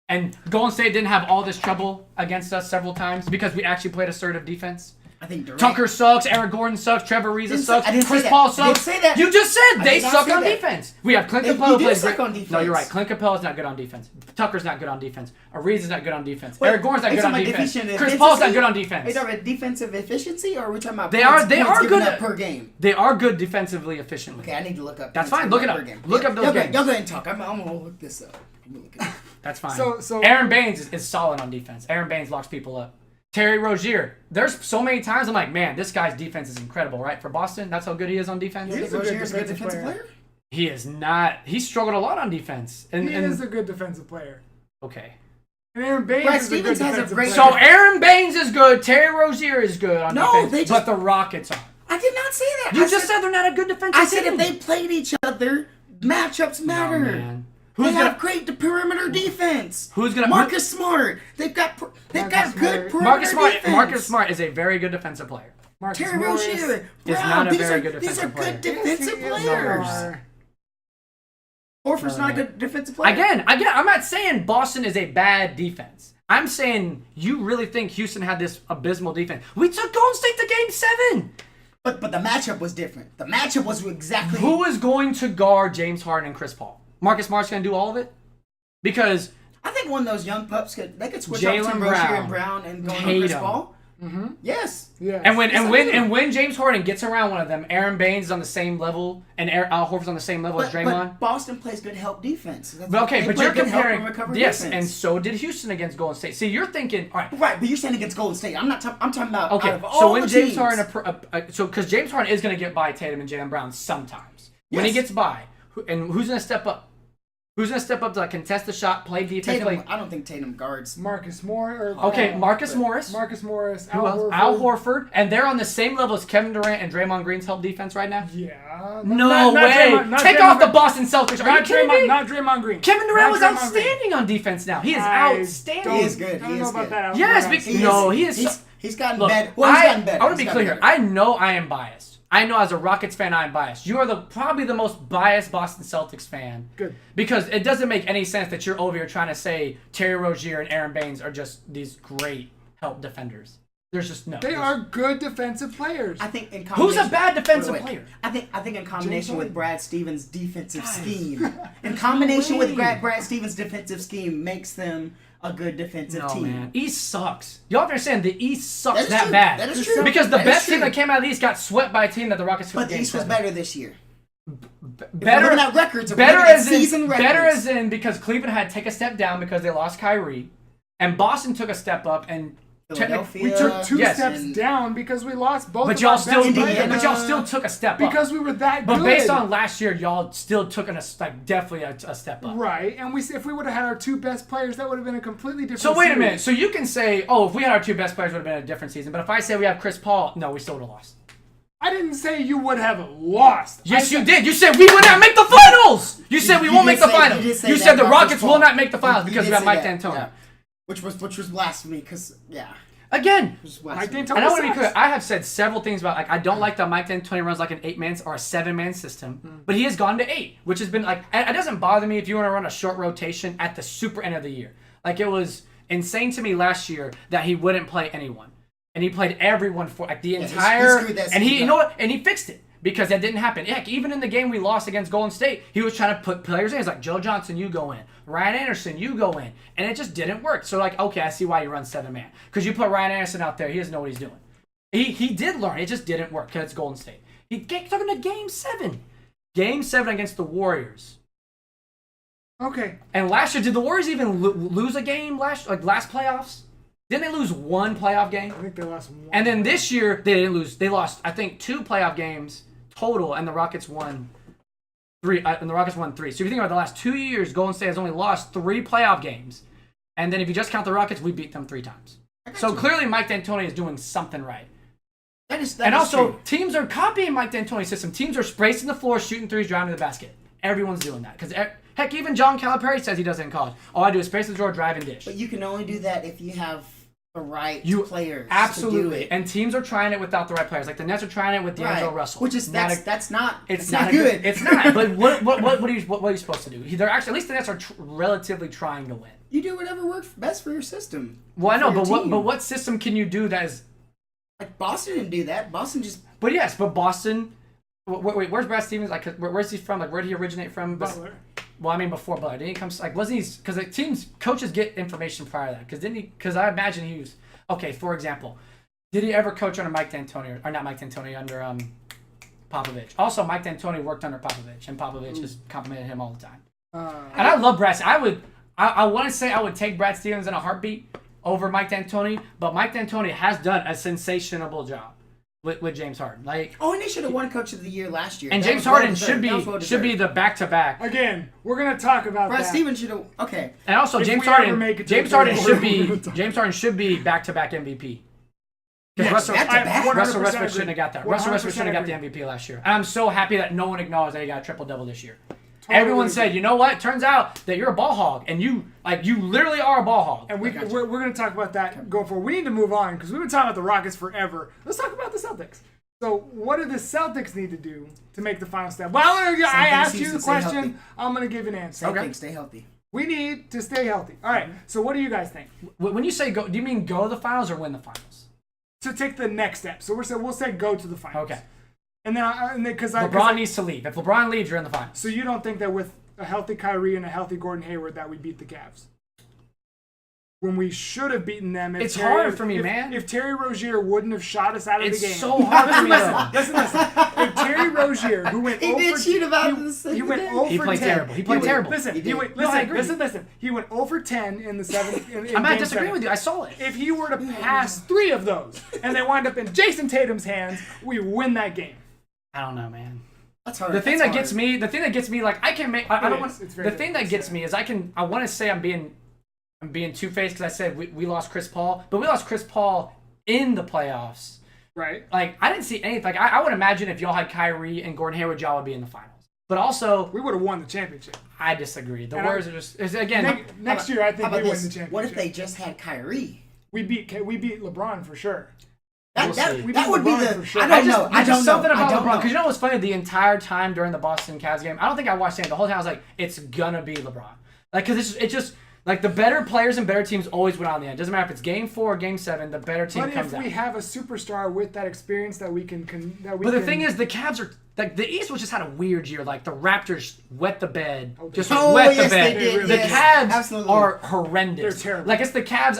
And Golden State didn't have all this trouble against us several times because we actually played assertive defense. I think Durant. Tucker sucks. Eric Gordon sucks. Trevor Ariza sucks. Chris Paul sucks. I didn't say that. You just said they suck on defense. We have Clint Capella plays great. On defense. No, you're right. Clint Capella's not good on defense. Tucker's not good on defense. Ariza's not good on defense. Eric Gordon's not good on defense. Chris Paul's not good on defense. Are we talking about defensive efficiency, or are we talking about they are good per game? They are good defensively efficiently. Okay, I need to look up. That's fine. Look it up. Look up those games. Y'all go ahead and talk. I'm gonna look this up. That's fine. So Aaron Baines is solid on defense. Aaron Baines locks people up. Terry Rozier. There's so many times I'm like, man, this guy's defense is incredible, right? For Boston, that's how good he is on defense. He's a good defensive player. He is not. He struggled a lot on defense. He is a good defensive player. Okay. And Aaron Baines is a good defensive player. So Aaron Baines is good. Terry Rozier is good on defense. But the Rockets are. I did not say that. You just said they're not a good defensive team. I said if they played each other, matchups matter. No, man. They have great perimeter defense. Who's gonna Marcus Smart? They've got good perimeter defense. Marcus Smart is a very good defensive player. Terry Rozier is not a very good defensive player. These are good defensive players. Horford's not a good defensive player. Again, I'm not saying Boston is a bad defense. I'm saying you really think Houston had this abysmal defense. We took Golden State to Game 7. But the matchup was different. The matchup was exactly... Who is going to guard James Harden and Chris Paul? Marcus Smart's going to do all of it? Because... I think one of those young pups could switch up to Rozier and Brown and go on Chris Paul. Yes. Yeah. And when James Harden gets around one of them, Aaron Baines is on the same level, and Al Horford's on the same level as Draymond. But Boston plays good help defense. But you're comparing. Yes, defense. and so did Houston against Golden State. See, you're thinking, all right. Right, but you're saying against Golden State. I'm talking about. Okay, out of all so when the James teams, Harden, because James Harden is going to get by Tatum and Jaylen Brown sometimes. When he Yes. gets by, and who's going to step up? Who's going to step up to contest the shot, play defense? Tatum, I don't think Tatum guards. Marcus Morris. Marcus Morris. Marcus Morris. Who else? Al Horford. And they're on the same level as Kevin Durant and Draymond Green's help defense right now? Yeah. No way. Take off the Boston Celtics. Are you kidding me? Not Draymond Green. Kevin Durant was Draymond outstanding on defense now. He is I outstanding. He is good. I don't He know is about good. that. Yes, he is. He's gotten Look, better. Well, he's gotten better. I want to He's be gotten clear. better. I know I am biased. I know as a Rockets fan I am biased. You are probably the most biased Boston Celtics fan. Good. Because it doesn't make any sense that you're over here trying to say Terry Rozier and Aaron Baines are just these great help defenders. There's just no. They are good defensive players. I think in Who's combination. a bad defensive wait. player? I think in combination with Brad Stevens' defensive scheme, in There's combination no with way. Brad Stevens' defensive scheme, makes them a good defensive No, team. man. East sucks. Y'all have to understand the East sucks That is that true. bad. That is true. Because the That is best team true. that came out of the East got swept by a team that the Rockets took But the game East was 7. better this year. Better Looking at records. If we're Better looking at as in season records. better as in because Cleveland had to take a step down because they lost Kyrie, and Boston took a step up and Philadelphia. we took two Yes. steps down because we lost both but of y'all our still best Indiana. players. but y'all still took a step up because we were that But good. based on last year, y'all still took definitely a step up. Right, and if we would have had our two best players, that would have been a completely different. So wait a series. minute. So you can say, oh, if we had our two best players, it would have been a different season. But if I say we have Chris Paul, no, we still would have lost. I didn't say you would have lost. Yes, you did. You said we would not make the finals. You said we You won't did make the say- finals. you did say You that said the about Chris Rockets Paul. will not make the finals You because did we have say Mike that, D'Antoni. yeah. Which was blasphemy because Again, was Mike blasphemy. D'Antoni and I want to be sucks. clear. I have said several things about I don't like that Mike D'Antoni runs like an 8-man or a 7-man system, but he has gone to 8, which has been it doesn't bother me if you want to run a short rotation at the super end of the year. It was insane to me last year that he wouldn't play anyone, and he played everyone for the he entire. screwed that And he, season you know up. what? And he fixed it. Because that didn't happen. Heck, even in the game we lost against Golden State, he was trying to put players in. He's like, Joe Johnson, you go in. Ryan Anderson, you go in. And it just didn't work. So, okay, I see why you run 7-man. Because you put Ryan Anderson out there, he doesn't know what he's doing. He did learn. It just didn't work because it's Golden State. He took him to Game 7. Game 7 against the Warriors. Okay. And last year, did the Warriors even lose a game last playoffs? Didn't they lose one playoff game? I think they lost one. And then this year, they didn't lose. They lost, I think, 2 playoff games total, and the Rockets won 3. So if you think about the last 2 years, Golden State has only lost 3 playoff games. And then if you just count the Rockets, we beat them 3 times. So clearly, Mike D'Antoni is doing something right. That is Also, true. teams are copying Mike D'Antoni's system. Teams are spacing the floor, shooting threes, driving to the basket. Everyone's doing that. Because heck, even John Calipari says he does it in college. All I do is space the floor, drive, and dish. But you can only do that if you have the right players. Absolutely. To do it. And teams are trying it without the right players. Like the Nets are trying it with D'Angelo Russell. Which is that's not good. good. It's not. But what are you supposed to do? They're actually, at least the Nets are relatively trying to win. You do whatever works best for your system. Well, I know, for your team. but what system can you do that is? Like Boston didn't do that. Boston just. But yes, but Boston. Wait, where's Brad Stevens? Where's he from? Where did he originate from? Butler. Well, I mean, before Butler, didn't he come? Wasn't he? Because coaches get information prior to that. Because I imagine he was. Okay, for example, did he ever coach under Mike D'Antoni or not Mike D'Antoni under Popovich? Also, Mike D'Antoni worked under Popovich, and Popovich has complimented him all the time. And I love Brad. I want to say I would take Brad Stevens in a heartbeat over Mike D'Antoni, but Mike D'Antoni has done a sensational job with James Harden. And they should have won Coach of the Year last year. And That James was well Harden deserved. should be the back-to-back. Again, we're gonna talk about Brad that. Stevens should have. Okay. And also If James we ever Harden make it to James the Harden Super should Bowl, be we'll talk. James Harden should be back-to-back MVP. Yes, Russell back-to-back. Russell 100% Westbrook shouldn't have got that. Russell Westbrook 100% shouldn't have got the agree. MVP last year. And I'm so happy that no one acknowledged that he got a triple-double this year. Totally Everyone agree. said, you know what? Turns out that you're a ball hog, and you literally are a ball hog. And we're going to talk about that going forward. We need to move on because we've been talking about the Rockets forever. Let's talk about the Celtics. So what do the Celtics need to do to make the final step? Well, I asked you the question. I'm going to give an answer. Same thing. Stay healthy. We need to stay healthy. All right. So what do you guys think? When you say go, do you mean go to the finals or win the finals? To take the next step. So we'll say go to the finals. Okay. And then because LeBron needs to leave. If LeBron leaves, you're in the finals. So you don't think that with a healthy Kyrie and a healthy Gordon Hayward that we beat the Cavs? when we should have beaten them. It's hard for me, man. If Terry Rozier wouldn't have shot us out of the game. It's so hard for me, though. Listen. If Terry Rozier, who went he did shoot about the he went 0 He for played 10. terrible. He played terrible. Listen, He went, No, I agree. listen. He went 0 for 10 in the seventh. I'm not disagreeing with you. I saw it. If he were to pass 3 of those and they wind up in Jason Tatum's hands, we win that game. I don't know, man. That's hard. The thing that gets me, like I can make. I don't want. It's very The thing that gets me is I want to say I'm being two-faced because I said we lost Chris Paul, but we lost Chris Paul in the playoffs. Right. Like I didn't see anything. Like I would imagine if y'all had Kyrie and Gordon Hayward, y'all would be in the finals. But also, we would have won the championship. I disagree. The And Warriors are just again. Next year, I think we win the this? championship. What if they just had Kyrie? We beat LeBron for sure. We'll see. That would be LeBron the. for sure. I don't know. I There's don't know. something I about don't LeBron know. because you know what's funny? The entire time during the Boston Cavs game, I don't think I watched it. The whole time I was like, it's gonna be LeBron. Like, cause it's just like the better players and better teams always win on the end. Doesn't matter if it's game 4 or game 7, the better team But comes if out. we have a superstar with that experience that we can But the thing is, the Cavs are like the East was just had a weird year. Like the Raptors wet the bed, just wet yes, the bed. they did, The yes, Cavs absolutely. are horrendous. They're terrible. Like it's the Cavs.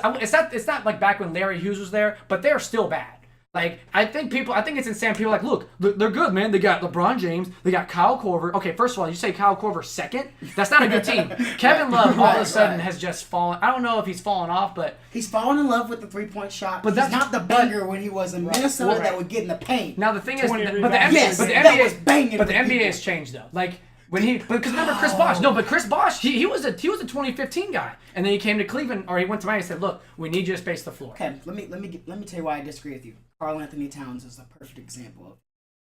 It's not like back when Larry Hughes was there, but they're still bad. Like I think it's insane. People are like, look, they're good, man. They got LeBron James. They got Kyle Korver. Okay, first of all, you say Kyle Korver second? That's not a good team. Kevin Love all of a sudden has just fallen. I don't know if he's fallen off, but He's fallen in love with the 3-point shot. But He's that's- not the banger when he was in Minnesota that would get in the paint. now the thing is, 20 but the rebounds. NBA, Yes, but the that was NBA, banging but the with NBA people. has changed though. Like when because remember Chris Bosh? No, but Chris Bosh, he was a 2015 guy, and then he came to Cleveland or he went to Miami and said, look, we need you to space the floor. Okay, let me tell you why I disagree with you. Karl Anthony Towns is a perfect example of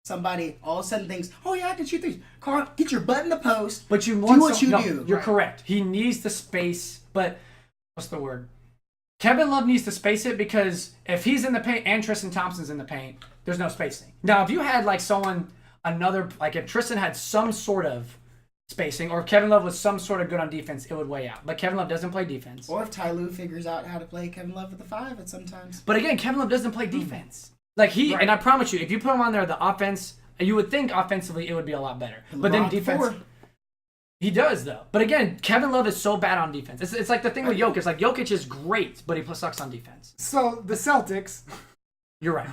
somebody all of a sudden thinks, "Oh yeah, I can shoot threes." Karl, get your butt in the post. But you do want what you no, do. You're Right. correct. He needs to space, but what's the word? Kevin Love needs to space it because if he's in the paint and Tristan Thompson's in the paint, there's no spacing. Now, if you had like if Tristan had some sort of spacing, or if Kevin Love was some sort of good on defense, it would weigh out. But Kevin Love doesn't play defense. Or if Ty Lue figures out how to play Kevin Love at the 5 at sometimes. But again, Kevin Love doesn't play defense. Like Right. and I promise you, if you put him on there, the offense, you would think offensively it would be a lot better. But then LeBron defense, 4. he does though. But again, Kevin Love is so bad on defense. It's like the thing with Jokic. Like Jokic is great, but he sucks on defense. So the Celtics. You're right.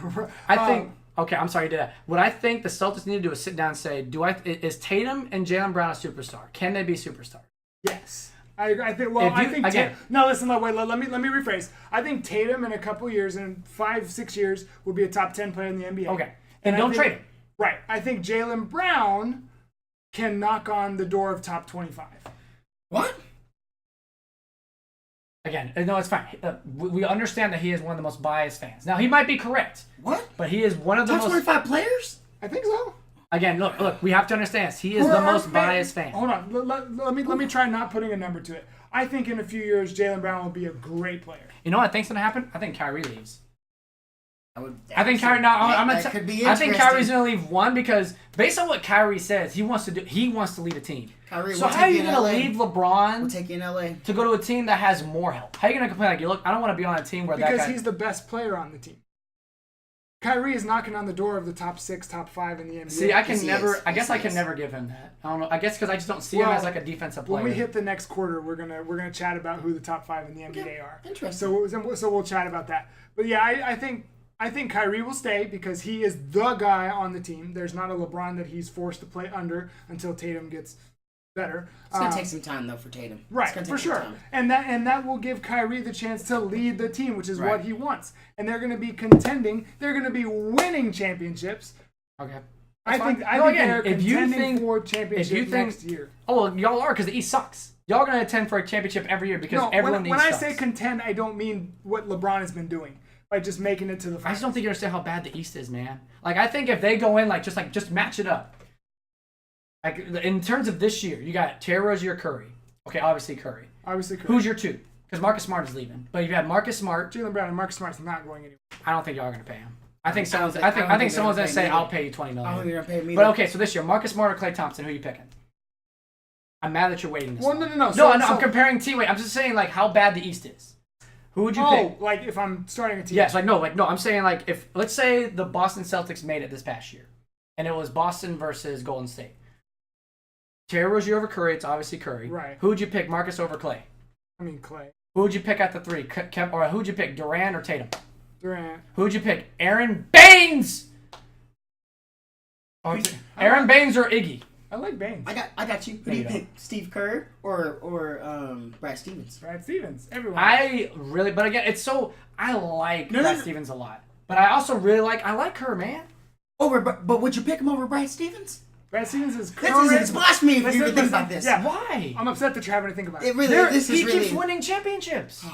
I think. Okay, I'm sorry you did that. What I think the Celtics need to do is sit down and say, is Tatum and Jaylen Brown a superstar? Can they be superstars? Yes. I think. Well, I think. No, listen. Wait. Let me rephrase. I think Tatum in a couple years, in 5-6 years, will be a top 10 player in the NBA. Okay, and don't trade him. Right. I think Jaylen Brown can knock on the door of top 25. What? Again, no, it's fine. We understand that he is one of the most biased fans. Now he might be correct, What? but he is one of the Top most. 25 players? I think so. Again, look. We have to understand this. He is Or the our most biased fan. Hold on. Let me try not putting a number to it. I think in a few years, Jaylen Brown will be a great player. You know what I think's gonna happen? I think Kyrie leaves. I think Kyrie. No, I'm gonna. that could be I think interesting. Kyrie's gonna leave one because based on what Kyrie says, he wants to lead a team. Kyrie, So we'll how are take you in gonna LA. leave LeBron We'll take you in LA. to go to a team that has more help? How are you gonna complain like, look, I don't want to be on a team where that Because guy. he's the best player on the team. Kyrie is knocking on the door of the top 6, top 5 in the NBA. See, I can Yes, he never. is. I guess Yes, he I can is. never give him that. I don't know. I guess because I just don't see him Well, as like a defensive player. When we hit the next quarter, we're gonna chat about who the top 5 in the NBA are. Interesting. So we'll chat about that. But yeah, I think Kyrie will stay because he is the guy on the team. There's not a LeBron that he's forced to play under until Tatum gets better. It's going to take some time, though, for Tatum. It's Right, gonna for take some sure. time. And that will give Kyrie the chance to lead the team, which is Right. what he wants. And they're going to be contending. They're going to be winning championships. Okay. I think No, they're if you contending think for championship next year. Oh, well, y'all are because the East sucks. Y'all are gonna attend for a championship every year because No, everyone in the when East I sucks. say contend, I don't mean what LeBron has been doing by just making it to the I finals. just don't think you understand how bad the East is, man. Like I think if they go in just match it up. Like in terms of this year, you got Terry Rozier, Curry. Okay, obviously Curry. Obviously, Who's your 2? Because Marcus Smart is leaving. But if you have Marcus Smart, Jaylen Brown and Marcus Smart's not going anywhere. I don't think y'all are gonna pay him. I think I don't someone's. think- I I think. don't I think think someone's they're gonna gonna say, pay "I'll me pay you $20 I don't think million." they're going to pay me. But okay, so this year, Marcus Smart or Klay Thompson, who are you picking? I'm mad that you're waiting this Well, long. no. No, I'm comparing team. Wait, I'm just saying like how bad the East is. Who would you pick? like if I'm starting a team. Yes, no. I'm saying like if let's say the Boston Celtics made it this past year, and it was Boston versus Golden State. Terry Rozier over Curry. It's obviously Curry. Right. Who would you pick, Marcus over Clay? I mean Clay. Who would you pick at the 3? Or who would you pick, Durant or Tatum? Durant. Who would you pick, Aaron Baines? Aaron Baines or Iggy? I like Baines. I got you. Who do you pick? Steve Kerr or Brad Stevens? Brad Stevens. Everyone. But again, it's so I like Brad Stevens a lot, but I also really like Kerr, man. But would you pick him over Brad Stevens? Brad Stevens is current. It's blasphemy if you think about this. Yeah. Why? I'm upset that you're having to think about it. He keeps winning championships.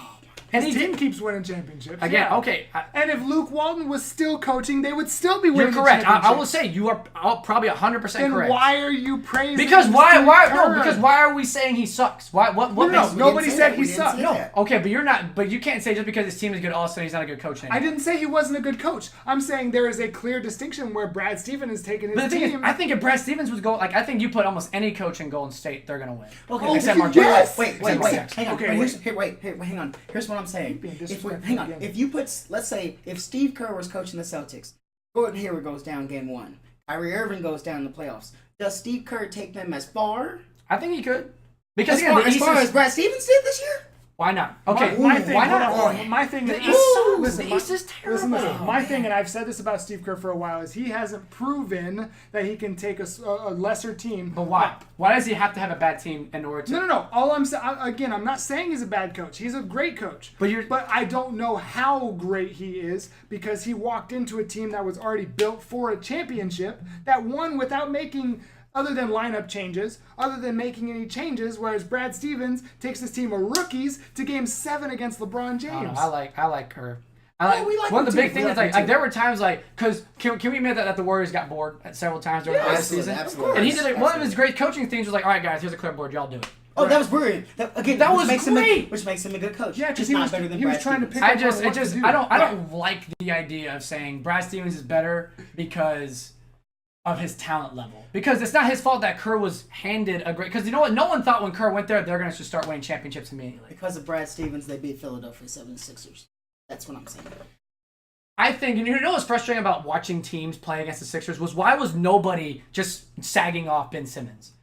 And his team keeps winning championships. Again, okay. And if Luke Walton was still coaching, they would still be winning. You're correct. I will say you are probably 100% correct. Then why are you praising? Because why are we saying he sucks? What makes nobody said he sucked. No. Okay, but you're not. But you can't say just because his team is good, all of a sudden he's not a good coach anymore. I didn't say he wasn't a good coach. I'm saying there is a clear distinction where Brad Stevens has taken his team. But the thing is, I think if Brad Stevens was going, I think you put almost any coach in Golden State, they're gonna win. Okay, except Mark yes. Jackson. Wait, hang on. Here's what I'm saying. If you put, let's say, if Steve Kerr was coaching the Celtics, Gordon Hayward goes down game 1, Kyrie Irving goes down in the playoffs. Does Steve Kerr take them as far? I think he could. Because as far as Brad Stevens did this year? Why not? Okay, my thing, why not? My thing the East is terrible. Listen. My thing, and I've said this about Steve Kerr for a while, is he hasn't proven that he can take a lesser team. But why? Why does he have to have a bad team in order to? No. All I'm saying, again, I'm not saying he's a bad coach. He's a great coach. But I don't know how great he is because he walked into a team that was already built for a championship that won without making. Other than lineup changes, other than making any changes, whereas Brad Stevens takes his team of rookies to Game 7 against LeBron James. I like Kerr. One of the big things is like there were times because can we admit that the Warriors got bored at several times during the last season? Absolutely. And he did one of his great coaching things was like, all right guys, here's a clipboard, y'all do it. Oh, that was brilliant. That was great. Which makes him a good coach. Yeah, because he was better than Brad trying to Stevens. pick. I don't like the idea of saying Brad Stevens is better because of his talent level. Because it's not his fault that Kerr was handed a great... Because you know what? No one thought when Kerr went there, they're going to just start winning championships immediately. Because of Brad Stevens, they beat Philadelphia 76ers. That's what I'm saying. I think, and you know what's frustrating about watching teams play against the Sixers was why was nobody just sagging off Ben Simmons?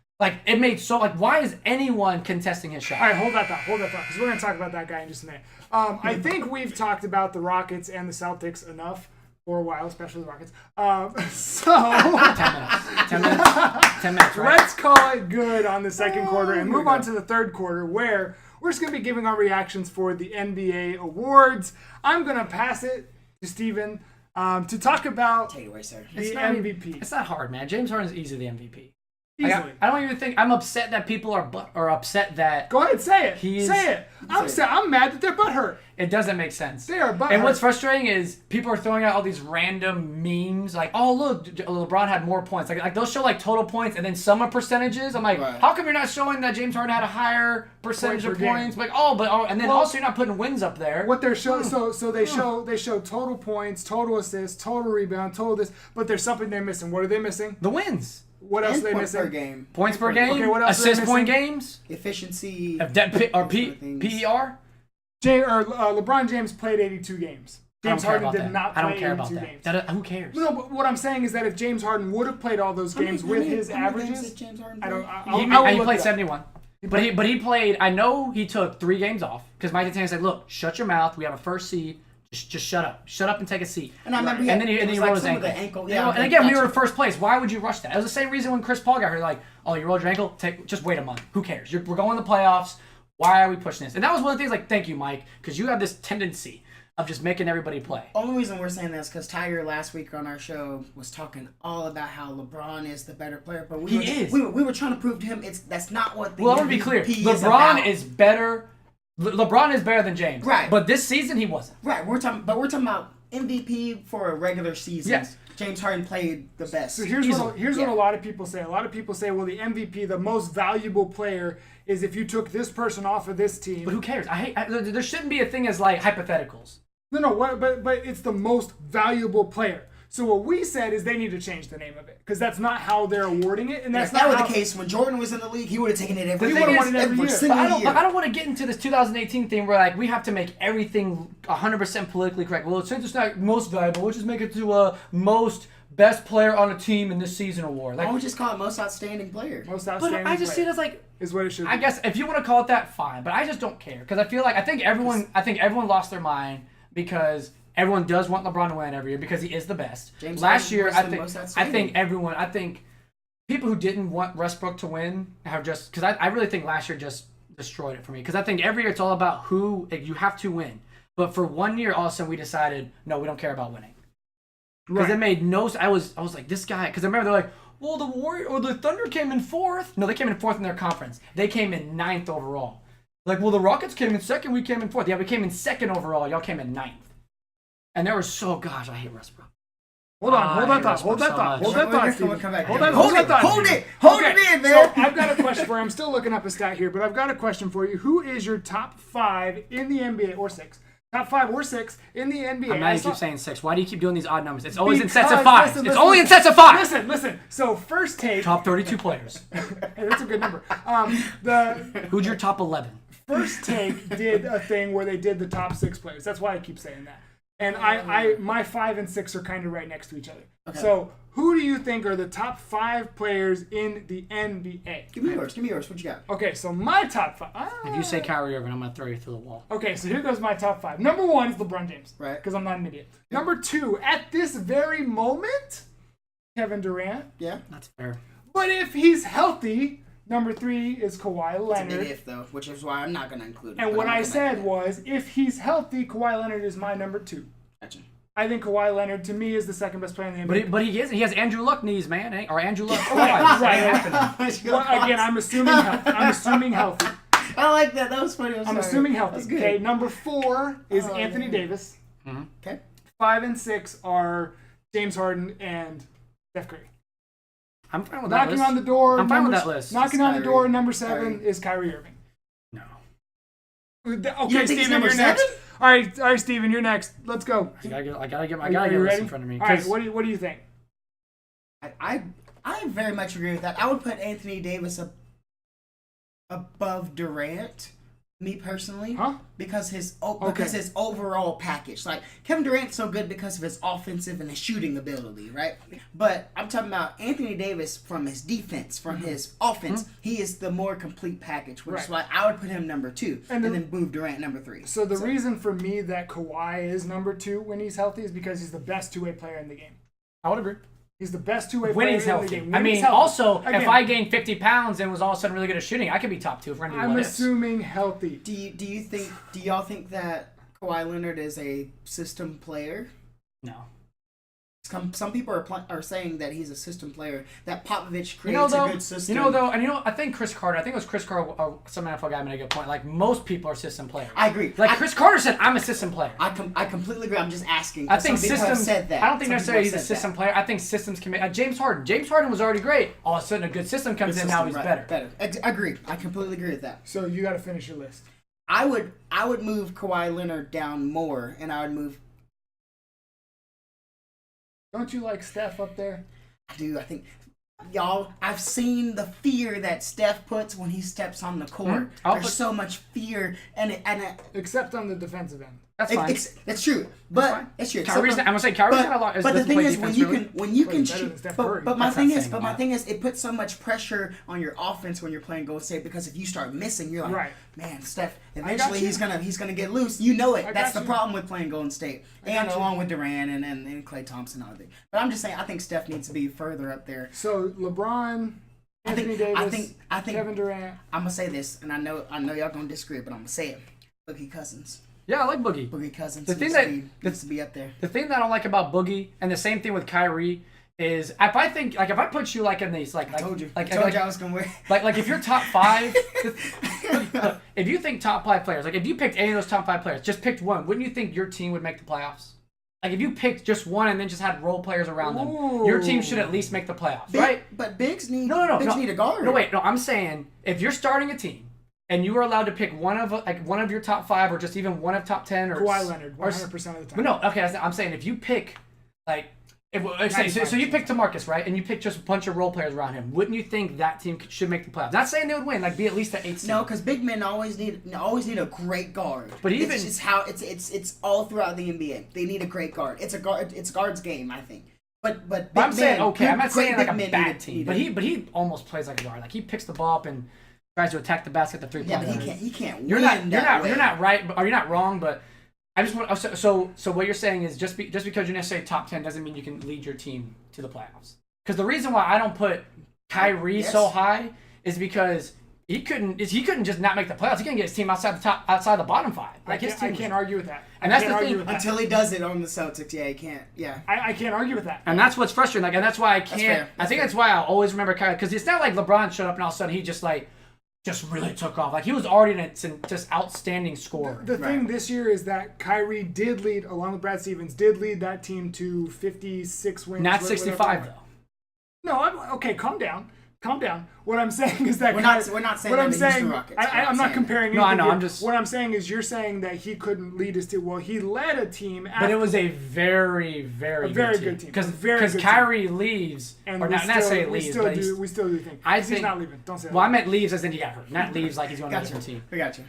It made why is anyone contesting his shot? All right, hold that thought, because we're going to talk about that guy in just a minute. I think we've talked about the Rockets and the Celtics enough for a while, especially the Rockets. 10 minutes, right? Let's call it good on the second quarter and move on to the third quarter where we're just going to be giving our reactions for the NBA awards. I'm going to pass it to Steven to talk about Take it away, sir. the MVP. It's not hard, man. James Harden is easily the MVP. Easily. I don't even think I'm upset that people are upset that. Go ahead, say it. Say it. I'm mad that they're butthurt. It doesn't make sense. They are butthurt. And what's frustrating is people are throwing out all these random memes like, oh look, LeBron had more points. Like they'll show total points and then some are percentage. I'm like, how come you're not showing that James Harden had a higher percentage of points? Like, and then also you're not putting wins up there. What they're showing, so they show total points, total assists, total rebound, total this, but there's something they're missing. What are they missing? The wins. What else are they points missing? Per game. Points per game. Okay, what else assist point games. Efficiency. Or PER. LeBron James played 82 games. James Harden did not play 82 games. Who cares? No, but what I'm saying is that if James Harden would have played all those games with his averages, he played 71. But he played. I know he took 3 games off because Mike D'Antoni said, "Look, shut your mouth. We have a first seed. Just shut up and take a seat." And I remember, and then he rolled his ankle. Yeah, and again, we were in first place. Why would you rush that? It was the same reason when Chris Paul got hurt. Like, oh, you rolled your ankle. Just wait a month. Who cares? We're going to the playoffs. Why are we pushing this? And that was one of the things. Like, thank you, Mike, because you have this tendency of just making everybody play. Only reason we're saying this because Tiger last week on our show was talking all about how LeBron is the better player, but we were trying to prove to him that's not what the MVP I want to be clear. LeBron is better. LeBron is better than James. Right. But this season he wasn't. Right. We're talking about MVP for a regular season. Yes. James Harden played the best. So here's what a lot of people say. A lot of people say, well, the MVP, the most valuable player, is if you took this person off of this team. But who cares? There shouldn't be a thing as hypotheticals. No, but it's the most valuable player. So what we said is they need to change the name of it because that's not how they're awarding it, and that's not the case. When Jordan was in the league, he would have taken it every year. I don't want to get into this 2018 thing where we have to make everything 100% politically correct. Well, since it's not most valuable, we'll just make it to most best player on a team in this season award. Why Like, don't we just call it most outstanding player? Most but outstanding I just see it player as like, is what it should be. I guess if you want to call it that, fine. But I just don't care because I think everyone lost their mind because everyone does want LeBron to win every year because he is the best. James Last Harden year, was I the think most I outstanding. think people who didn't want Westbrook to win have just because I really think last year just destroyed it for me because I think every year it's all about who you have to win. But for 1 year, all of a sudden we decided no, we don't care about winning because it made no. I was like this guy because I remember they're like, well, the Thunder came in 4th. No, they came in 4th in their conference. They came in 9th overall. Like, well, the Rockets came in 2nd. We came in 4th. Yeah, we came in 2nd overall. Y'all came in 9th. And they were so, gosh, I hate Westbrook. Hold that thought. Hold that thought, Steven. Hold that thought. Hold Steven. it in, man. So I've got a question for you. I'm still looking up a stat here, but I've got a question for you. Who is your top 5 in the NBA or 6? Top 5 or 6 in the NBA. I'm mad you keep saying 6. Why do you keep doing these odd numbers? It's always in Because- sets of 5. listen, It's listen, only in listen. sets of 5. Listen. So first take. Top 32 players. Hey, that's a good number. The Who's your top 11? first take did a thing where they did the top 6 players. That's why I keep saying that. And my 5 and 6 are kind of right next to each other. Okay. So who do you think are the top 5 players in the NBA? Give me yours. What you got? Okay, so my top 5. If you say Kyrie Irving, I'm going to throw you through the wall. Okay, so here goes my top 5. Number 1 is LeBron James. Right. Because I'm not an idiot. Number 2, at this very moment, Kevin Durant. Yeah. That's fair. But if he's healthy, number 3 is Kawhi It's a Leonard. big if, though, which is why I'm not going to include it. And but what I'm I gonna said make it. was, if he's healthy, Kawhi Leonard is my number 2. Gotcha. I think Kawhi Leonard, to me, is the second best player in the NBA. But he has Andrew Luck knees, man. Or Andrew Luck. Right. Well, again, I'm assuming healthy. I like that. That was funny. I'm assuming healthy. That's good. Okay, number 4 is Oh, Anthony man. Davis. Okay. 5 and 6 are James Harden and Steph Curry. I'm fine with that Knocking list. on the door. I'm fine with that list. Knocking It's on the door, Kyrie. number 7 Kyrie. is Kyrie Irving. No. Okay, think he's Steven, number you're 7? next. All right, Steven, you're next. Let's go. I gotta get Are this you ready? in front of me. All right, 'cause- what do you think? I very much agree with that. I would put Anthony Davis above Durant, me personally, Huh? because his overall package. Like Kevin Durant's so good because of his offensive and his shooting ability, right? But I'm talking about Anthony Davis from his defense, from his offense. He is the more complete package, which is why I would put him number 2, and then move Durant number 3. So the reason for me that Kawhi is number 2 when he's healthy is because he's the best two-way player in the game. I would agree. He's the best two-way When player he's in the healthy. game. I When he's mean, healthy. also, Again, if I gained 50 pounds and was all of a sudden really good at shooting, I could be top 2 for any I'm assuming healthy. Do y'all think that Kawhi Leonard is a system player? No. Some people are saying that he's a system player. That Popovich creates a good system. I think Chris Carter. I think it was Chris Carter. Some NFL guy made a good point. Like most people are system players. I agree. Chris Carter said, "I'm a system player." I completely agree. I'm just asking. I think some people have systems. said that. I don't think Some necessarily people he's a have said system that. player. I think systems can make. James Harden. James Harden was already great. All of a sudden, a good system comes Good in. Now system, he's right, better. Agree. I completely agree with that. So you got to finish your list. I would move Kawhi Leonard down more, and I would move. Don't you like Steph up there? I do. I think. Y'all, I've seen the fear that Steph puts when he steps on the court. There's so much fear, and Except on the defensive end. That's fine. That's true. But fine. it's true. I'm gonna say Kyrie's got a lot. But the thing is, when you can better shoot. than Steph But Curry. my That's thing not is, saying but a my lot. thing is, it puts so much pressure on your offense when you're playing Golden State because if you start missing, you're like, Right. man, Steph. got Eventually, you. he's gonna get loose. You know it. I That's got the you. problem with playing Golden State, got and you. along with Durant and Klay Thompson and all that. But I'm just saying, I think Steph needs to be further up there. So LeBron, Anthony I Davis, think Kevin Durant. I'm gonna say this, and I know y'all gonna disagree, but I'm gonna say it. Boogie Cousins. Yeah, I like Boogie. Boogie Cousins The thing needs to be up there. The thing that I don't like about Boogie, and the same thing with Kyrie, is if I put you like in these like I told you. like I told you I was gonna win. like if you're top 5, if you think top 5 players, like if you picked any of those top 5 players, just picked one, wouldn't you think your team would make the playoffs? Like if you picked just one and then just had role players around them, your team should at least make the playoffs, right? But bigs need No. need a guard. No, wait, no. I'm saying if you're starting a team and you are allowed to pick one of your top 5 or just even one of top 10 or Kawhi Leonard, 100% of the time. But no, okay. I'm saying if you pick so you pick DeMarcus, right, and you pick just a bunch of role players around him, wouldn't you think that team should make the playoffs? Not saying they would win, like be at least the 8th seed. No, because big men always need a great guard. But even- it's just how it's all throughout the NBA. They need a great guard. It's a guard's game, I think. But I'm saying okay. I'm not saying like a bad team, but he almost plays like a guard. Like he picks the ball up and tries to attack the basket at the 3-point line. Yeah, but he can't. You're not right, or you're not wrong, but I just want so what you're saying is just because you're necessarily top 10 doesn't mean you can lead your team to the playoffs. Because the reason why I don't put Kyrie so high is because he couldn't just not make the playoffs. He couldn't get his team outside the bottom 5. Like I can't argue with that. And that's the thing. Until he does it on the Celtics, he can't. Yeah. I can't argue with that. And that's what's frustrating. Like, and that's why I can't. I think that's why I'll always remember Kyrie, because it's not like LeBron showed up and all of a sudden he just really took off. Like he was already an just outstanding scorer. The thing this year is that Kyrie did lead, along with Brad Stevens, that team to 56 wins. Not 65 though. No, okay. Calm down. What I'm saying is that we're not saying that Houston Rockets. I'm not comparing. No, I know. Here. I'm just. What I'm saying is you're saying that he couldn't lead his team. Well, he led a team, but it was a very, very good team. Because Kyrie leaves, and or not say leaves, we still do think. He's not leaving. Don't say that. Well, I meant leaves as in he got hurt, not leaves like he's going to a different team. We got you.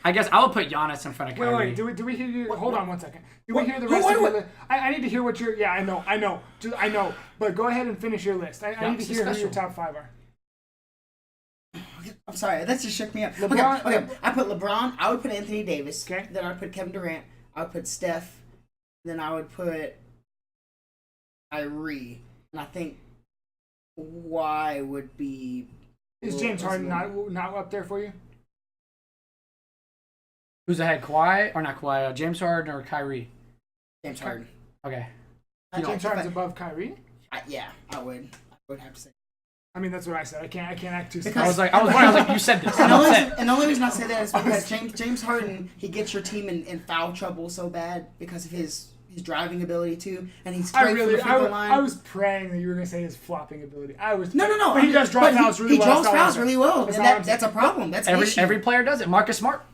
I guess I would put Giannis in front of Kyrie. Wait. Do we hear you? Hold on one second. Do we hear the rest of your list? I need to hear what your. Yeah, I know. But go ahead and finish your list. I need to hear who your top 5 are. I'm sorry, that just shook me up. LeBron, okay. I put LeBron. I would put Anthony Davis. Okay. Then I would put Kevin Durant. I would put Steph. Then I would put Kyrie. And I think Kawhi would be. Is James Harden not up there for you? Who's ahead, Kawhi or not Kawhi? James Harden or Kyrie? James Harden. Okay. James Harden's above Kyrie? Yeah, I would. I would have to say. I mean, that's what I said. I can't act too. I was like, you said this. And the only reason I say that is because James Harden, he gets your team in foul trouble so bad because of his driving ability too, and he's great from the free throw line. I was praying that you were going to say his flopping ability. No. But he does draw fouls really well. He draws fouls really well, and that's a problem. That's every player does it. Marcus Smart.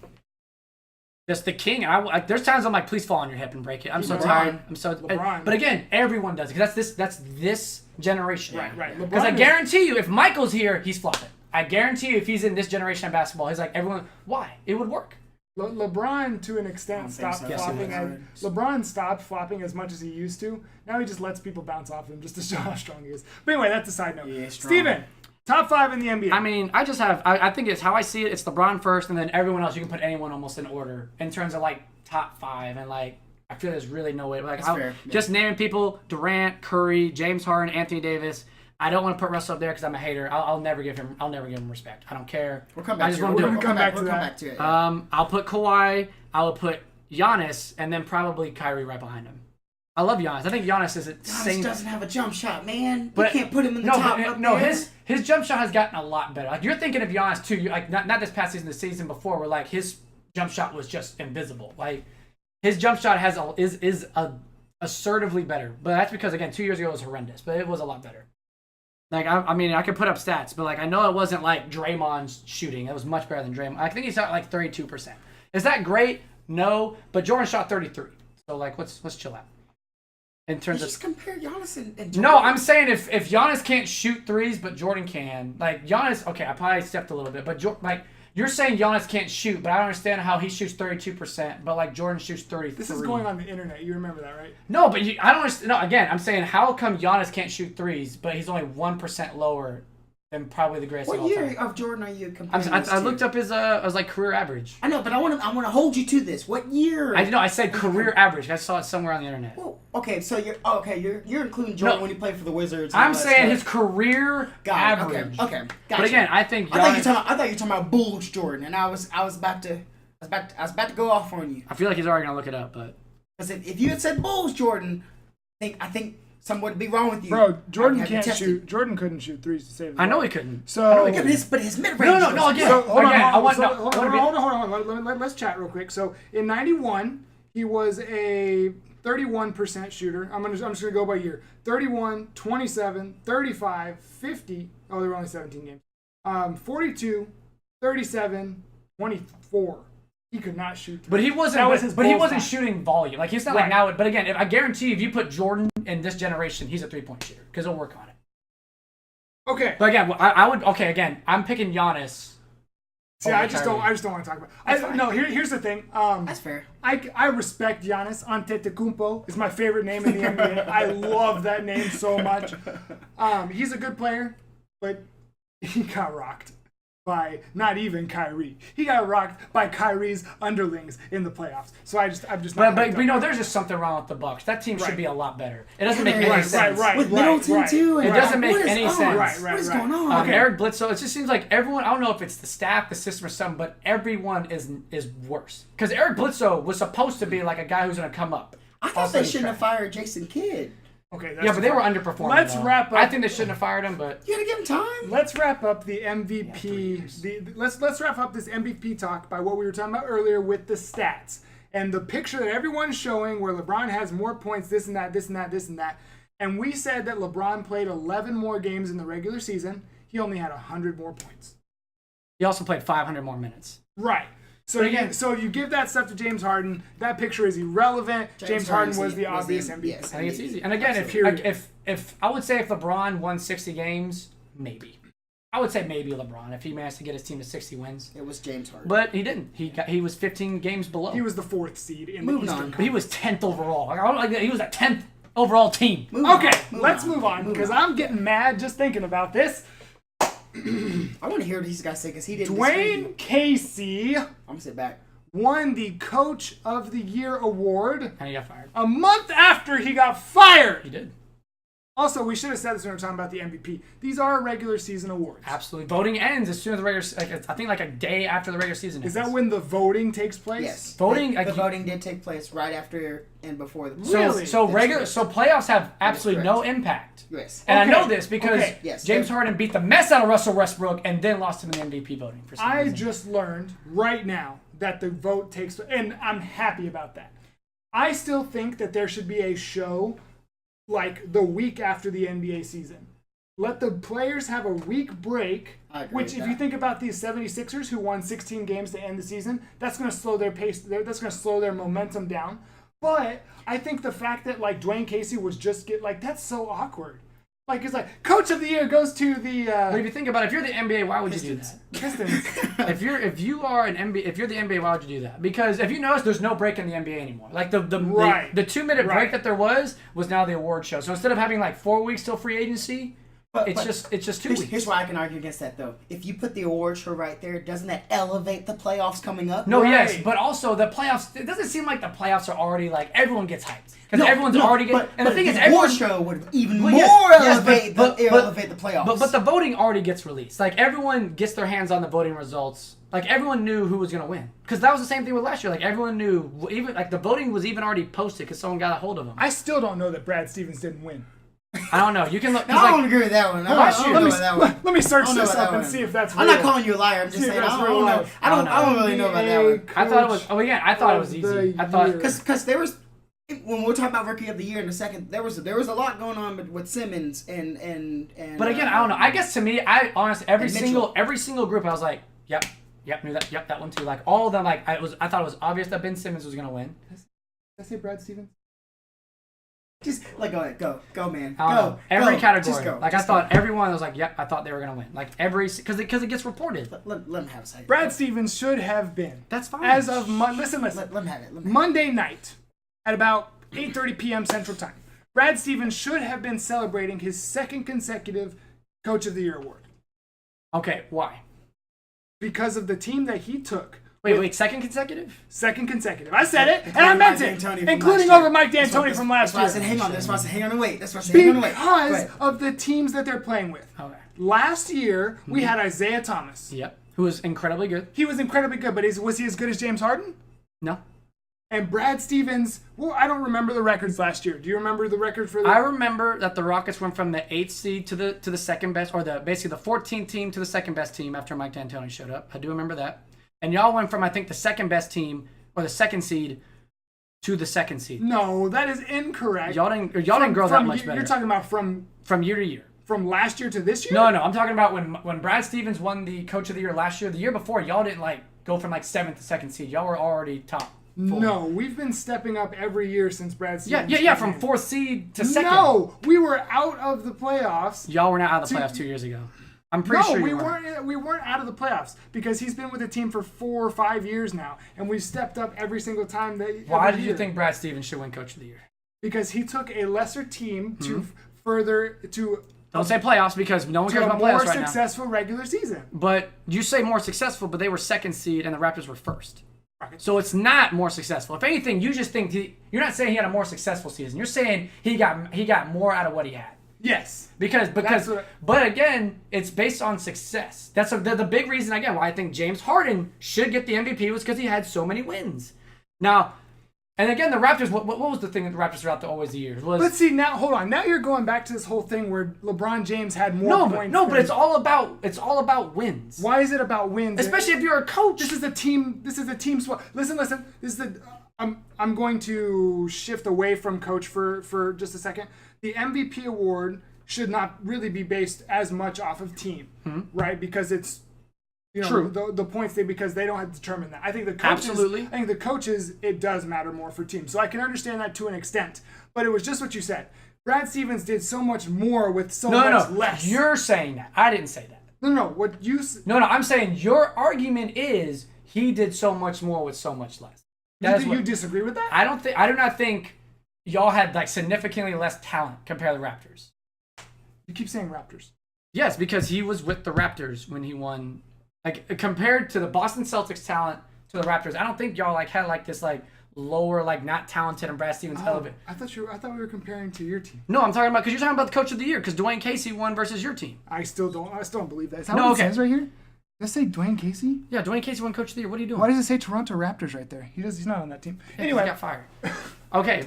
Just the king. There's times I'm like, please fall on your hip and break it. I'm so tired. LeBron. But again, everyone does it because that's this generation. Right. Because I guarantee you, if Michael's here, he's flopping. I guarantee you, if he's in this generation of basketball, he's like everyone. Why? It would work. LeBron, to an extent, stopped flopping. LeBron stopped flopping as much as he used to. Now he just lets people bounce off him just to show how strong he is. But anyway, that's a side note. Yeah, Steven, top 5 in the NBA. I mean, I just have. I think it's how I see it. It's LeBron first, and then everyone else. You can put anyone almost in order in terms of like top 5, and like I feel there's really no way. Like just naming people: Durant, Curry, James Harden, Anthony Davis. I don't want to put Russell up there because I'm a hater. I'll never give him respect. I don't care. We'll come back to it. We'll come back to it. I'll put Kawhi. I will put Giannis, and then probably Kyrie right behind him. I love Giannis. I think Giannis is insane. Giannis doesn't have a jump shot, man. You can't put him in the top. No, his jump shot has gotten a lot better. Like you're thinking of Giannis too. Like not this past season, the season before, where like his jump shot was just invisible. Like his jump shot is assertively better. But that's because again, 2 years ago it was horrendous, but it was a lot better. Like I mean, I could put up stats, but like I know it wasn't like Draymond's shooting. It was much better than Draymond. I think he shot like 32%. Is that great? No, but Jordan shot 33. So like, let's chill out. In terms just compare Giannis and Jordan. No, I'm saying if Giannis can't shoot threes, but Jordan can. Like Giannis, okay, I probably stepped a little bit, but like you're saying Giannis can't shoot, but I don't understand how he shoots 32%, but like Jordan shoots 33. This is going on the internet. You remember that, right? No, but I don't understand. No, again, I'm saying how come Giannis can't shoot threes, but he's only 1% lower than probably the greatest of all time? What year of Jordan are you comparing? I looked up his career average. I know, but I want to hold you to this. What year? I said career average. I saw it somewhere on the internet. Well, okay, so you're including Jordan when he played for the Wizards. I'm saying his career average. Okay, gotcha. But again, I think I thought you were talking about Bulls Jordan, and I was about to go off on you. I feel like he's already gonna look it up, but because if you had said Bulls Jordan, I think something would be wrong with you. Bro, Jordan can't shoot. Jordan couldn't shoot threes to save the ball. I know he couldn't. So, but his mid range. No. Again, hold on. Let's chat real quick. So in '91, he was a 31% shooter. I'm just gonna go by year. 31, 27, 35, 50. Oh, there were only 17 games. 42, 37, 24. He could not shoot. But he wasn't. He wasn't shooting volume. Like he's not like now. But again, I guarantee if you put Jordan in this generation, he's a 3-point shooter because he'll work on it. Okay. But again, I would. Okay, again, I'm picking Giannis See, I just don't want to talk about. No, here's the thing. That's fair. I respect Giannis Antetokounmpo. It's my favorite name in the NBA. I love that name so much. He's a good player, but he got rocked by not even Kyrie. He got rocked by Kyrie's underlings in the playoffs. So I'm just not. But there's just something wrong with the Bucks. That team should be a lot better. It doesn't make any sense. With Middleton too. It doesn't make any sense. What is going on? Eric Bledsoe. It just seems like everyone. I don't know if it's the staff, the system, or something, but everyone is worse. Because Eric Bledsoe was supposed to be like a guy who's going to come up. I thought they shouldn't have fired Jason Kidd. Okay, yeah, but they were underperforming. Let's wrap up. I think they shouldn't have fired him, but you gotta give him time. Let's wrap up the MVP. Let's wrap up this MVP talk by what we were talking about earlier with the stats and the picture that everyone's showing, where LeBron has more points, this and that, this and that, this and that. And we said that LeBron played 11 more games in the regular season. He only had 100 more points. he also played 500 more minutes. Right. So again, so you give that stuff to James Harden. That picture is irrelevant. James Harden was the obvious MVP. Yes, I think it's easy. And again, if I would say if LeBron won 60 games, maybe. I would say maybe LeBron if he managed to get his team to 60 wins. It was James Harden, but he didn't. He was 15 games below. He was the 4th seed in the Eastern Conference. But he was 10th overall. Like, I don't like that. He was a 10th overall team. Let's move on because I'm getting mad just thinking about this. I want to hear what these guys say because he didn't. Dwayne Casey. I'm gonna sit back. Won the Coach of the Year award. And he got fired. A month after he got fired. He did. Also, we should have said this when we were talking about the MVP. These are regular season awards. Absolutely. Voting ends as soon as the regular, I think like a day after the regular season ends. Is that when the voting takes place? Yes. Voting. The voting did take place right after and before the. Really? So playoffs have absolutely no impact. Yes. And I know this because Yes. James Harden beat the mess out of Russell Westbrook and then lost him in the MVP voting for some reason. I just learned right now that the vote takes, and I'm happy about that. I still think that there should be a show like the week after the NBA season. Let the players have a week break, which if you think about these 76ers who won 16 games to end the season, that's going to slow their pace, that's going to slow their momentum down. But I think the fact that like Dwayne Casey was just that's so awkward. Like it's like Coach of the Year goes to the. But if you think about it, if you're the NBA, why would you do that? Pistons. if you're the NBA, why would you do that? Because if you notice, there's no break in the NBA anymore. Like the 2-minute break that there was now the award show. So instead of having like 4 weeks till free agency, it's just 2 weeks. Here's why I can argue against that though. If you put the award show right there, doesn't that elevate the playoffs coming up? No, yes, but also the playoffs. It doesn't seem like the playoffs are already like everyone gets hyped because everyone's already getting. And the thing is, the award show would even more elevate the playoffs. But the voting already gets released. Like everyone gets their hands on the voting results. Like everyone knew who was gonna win because that was the same thing with last year. Like everyone knew, even like the voting was even already posted because someone got a hold of them. I still don't know that Brad Stevens didn't win. I don't know. You can look. No, I don't agree with that one. Let me search this up and see if that's real. I'm not calling you a liar. I'm just saying I don't know. I don't really know about that one. I thought it was. Oh, again, I thought it was easy. I thought because there was when we're talking about Rookie of the Year in a second, there was a lot going on with Simmons and. But again, I don't know. I guess to me, I honestly every single group, I was like, yep, knew that, yep, that one too. Like all of them, like I thought it was obvious that Ben Simmons was gonna win. Did I say Brad Stevens? Just like go, man. Go. Every category. Just go. Like I thought everyone was like, yep, I thought they were gonna win. Like because it gets reported. Let him have a second. Brad Stevens should have been. That's fine. As of listen. Let him have it. Monday night at about 8:30 p.m. Central Time, Brad Stevens should have been celebrating his 2nd consecutive Coach of the Year award. Okay, why? Because of the team that he took. Wait, 2nd consecutive? 2nd consecutive. I said it, and I meant it, including over Mike D'Antoni from last year. That's why I said hang on. That's why I said hang on and wait. Because of the teams that they're playing with. Okay. Last year, we had Isaiah Thomas. Yep. Who was incredibly good. He was incredibly good, but was he as good as James Harden? No. And Brad Stevens, well, I don't remember the records last year. Do you remember the record for I remember that the Rockets went from the 8th seed to the second best, or basically the 14th team to the second best team after Mike D'Antoni showed up. I do remember that. And y'all went from, I think, the second best team, or the 2nd seed, to the 2nd seed. No, that is incorrect. Y'all didn't grow that much better. You're talking about from year to year. From last year to this year? No, I'm talking about when Brad Stevens won the Coach of the Year last year. The year before, y'all didn't go from 7th to 2nd seed. Y'all were already top 4. No, we've been stepping up every year since Brad Stevens. Yeah, from 4th seed to 2nd. No, we were out of the playoffs. Y'all were not out of the playoffs 2 years ago. I'm pretty sure we weren't out of the playoffs because he's been with the team for 4 or 5 years now, and we've stepped up every single time. Why did you think Brad Stevens should win Coach of the Year? Because he took a lesser team to further to. Don't say playoffs because no one cares about playoffs right now. More successful regular season. But you say more successful, but they were second seed and the Raptors were first. Right. So it's not more successful. If anything, you just think you're not saying he had a more successful season. You're saying he got more out of what he had. Yes. But again, it's based on success. That's the big reason again why I think James Harden should get the MVP was because he had so many wins. Now, and again, the Raptors. What was the thing that the Raptors throughout always the years was? Let's see now. Hold on. Now you're going back to this whole thing where LeBron James had more points. But it's all about wins. Why is it about wins? Especially if you're a coach. This is a team swap. Listen. This is I'm going to shift away from coach for just a second. The MVP award should not really be based as much off of team, right? Because it's true. The points because they don't have to determine that. I think the coaches it does matter more for teams. So I can understand that to an extent. But it was just what you said. Brad Stevens did so much more with so much less. You're saying that. I didn't say that. No. What you? No. I'm saying your argument is he did so much more with so much less. You disagree with that? I do not think y'all had like significantly less talent compared to the Raptors. You keep saying Raptors. Yes, because he was with the Raptors when he won. Like compared to the Boston Celtics talent to the Raptors, I don't think y'all like had like this like lower like not talented and Brad Stevens elevated. I thought we were comparing to your team. No, I'm talking about because you're talking about the Coach of the Year because Dwayne Casey won versus your team. I still don't believe that. Is that what it says right here? Does it say Dwayne Casey? Yeah, Dwayne Casey won Coach of the Year. What are you doing? Why does it say Toronto Raptors right there? He's not on that team. Anyway, he got fired. Okay.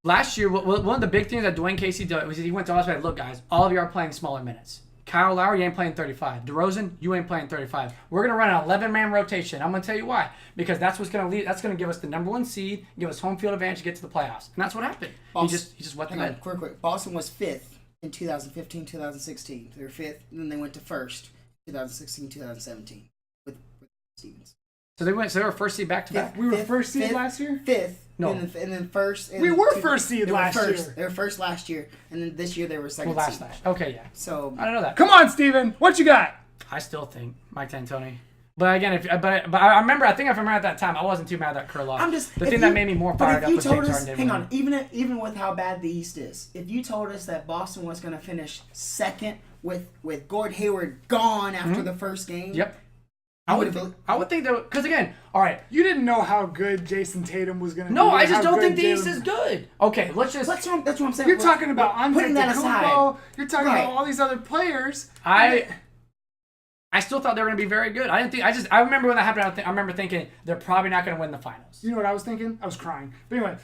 Last year, one of the big things that Dwayne Casey did was he went to us and said, look, guys, all of you are playing smaller minutes. Kyle Lowry, you ain't playing 35. DeRozan, you ain't playing 35. We're going to run an 11-man rotation. I'm going to tell you why. Because that's what's going to lead. That's going to give us the number one seed, give us home field advantage to get to the playoffs. And that's what happened. Boston, he just wet the hang bed. on, quick. Boston was 5th in 2015, 2016. They were 5th, and then they went to 1st 2016, 2017 with Stevens. So they were first seed back to back. We were first seed last year? 5th. No. And then first. We were first seed last year. They were first last year, and then this year they were second seed. Okay, yeah. So I don't know that. Come on, Steven. What you got? I still think Mike D'Antoni. But again, I remember at that time, I wasn't too mad at Kerr lost. The thing that made me more fired up was James Harden. Hang on, even with how bad the East is, if you told us that Boston was going to finish second with Gordon Hayward gone after the first game, yep. I would think that because again, all right, you didn't know how good Jason Tatum was going to be. No, I just don't think the East is good. Okay, that's what I'm saying. You're talking about putting that aside. You're talking about all these other players. I still thought they were going to be very good. I didn't think. I remember when that happened. I remember thinking they're probably not going to win the finals. You know what I was thinking? I was crying. But anyway,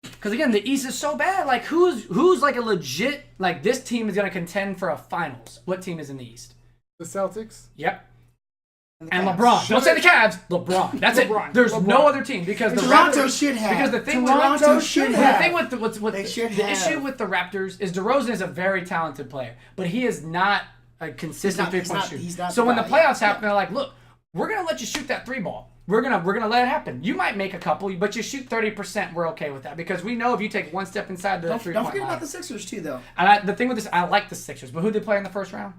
because again, the East is so bad. Like who's like a legit like this team is going to contend for a finals? What team is in the East? The Celtics. Yep. And LeBron. Don't say the Cavs. LeBron. That's it. There's no other team because the Toronto Raptors should have. Because the thing Toronto should have. The thing with the issue with the Raptors is DeRozan is a very talented player, but he is not a consistent three-point shooter. So when the playoffs happen, they're like, look, we're gonna let you shoot that three ball. We're gonna let it happen. You might make a couple, but you shoot 30%. We're okay with that because we know if you take one step inside the don't three-point forget line. about the Sixers too, though. And the thing with this, I like the Sixers, but who did they play in the first round?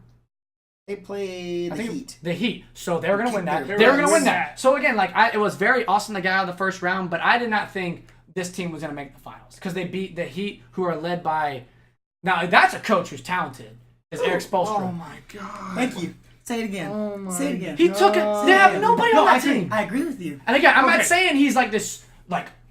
They played the Heat. The Heat. So they were going to win that. They were going to win that. So again, it was very awesome to get out of the first round, but I did not think this team was going to make the finals because they beat the Heat, who are led by. Now that's a coach who's talented. Is Eric Spoelstra. Oh my God. Thank you. Say it again. Say it again. He took it. They have nobody on that team. I agree with you. And again, I'm not saying he's like this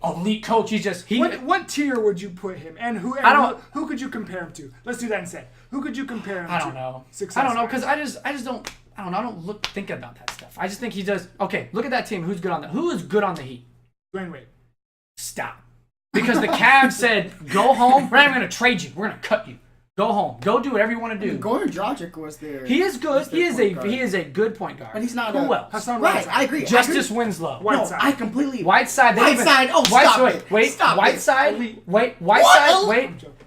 elite coach. He's just What tier would you put him? And who could you compare him to? Let's do that instead. Who could you compare him to? I don't know. Because I just don't. I don't know. I don't think about that stuff. I just think he does. Okay, look at that team. Who is good on the Heat? Dwayne Wade. Stop. Because the Cavs said, "Go home. We're not even going to trade you. We're going to cut you. Go home. Go do whatever you want to do." Goran Dragic was there. He is good. He is a good point guard. But he's not. Who else? Right. I agree. Justice Winslow. Whiteside. No, I completely. Whiteside.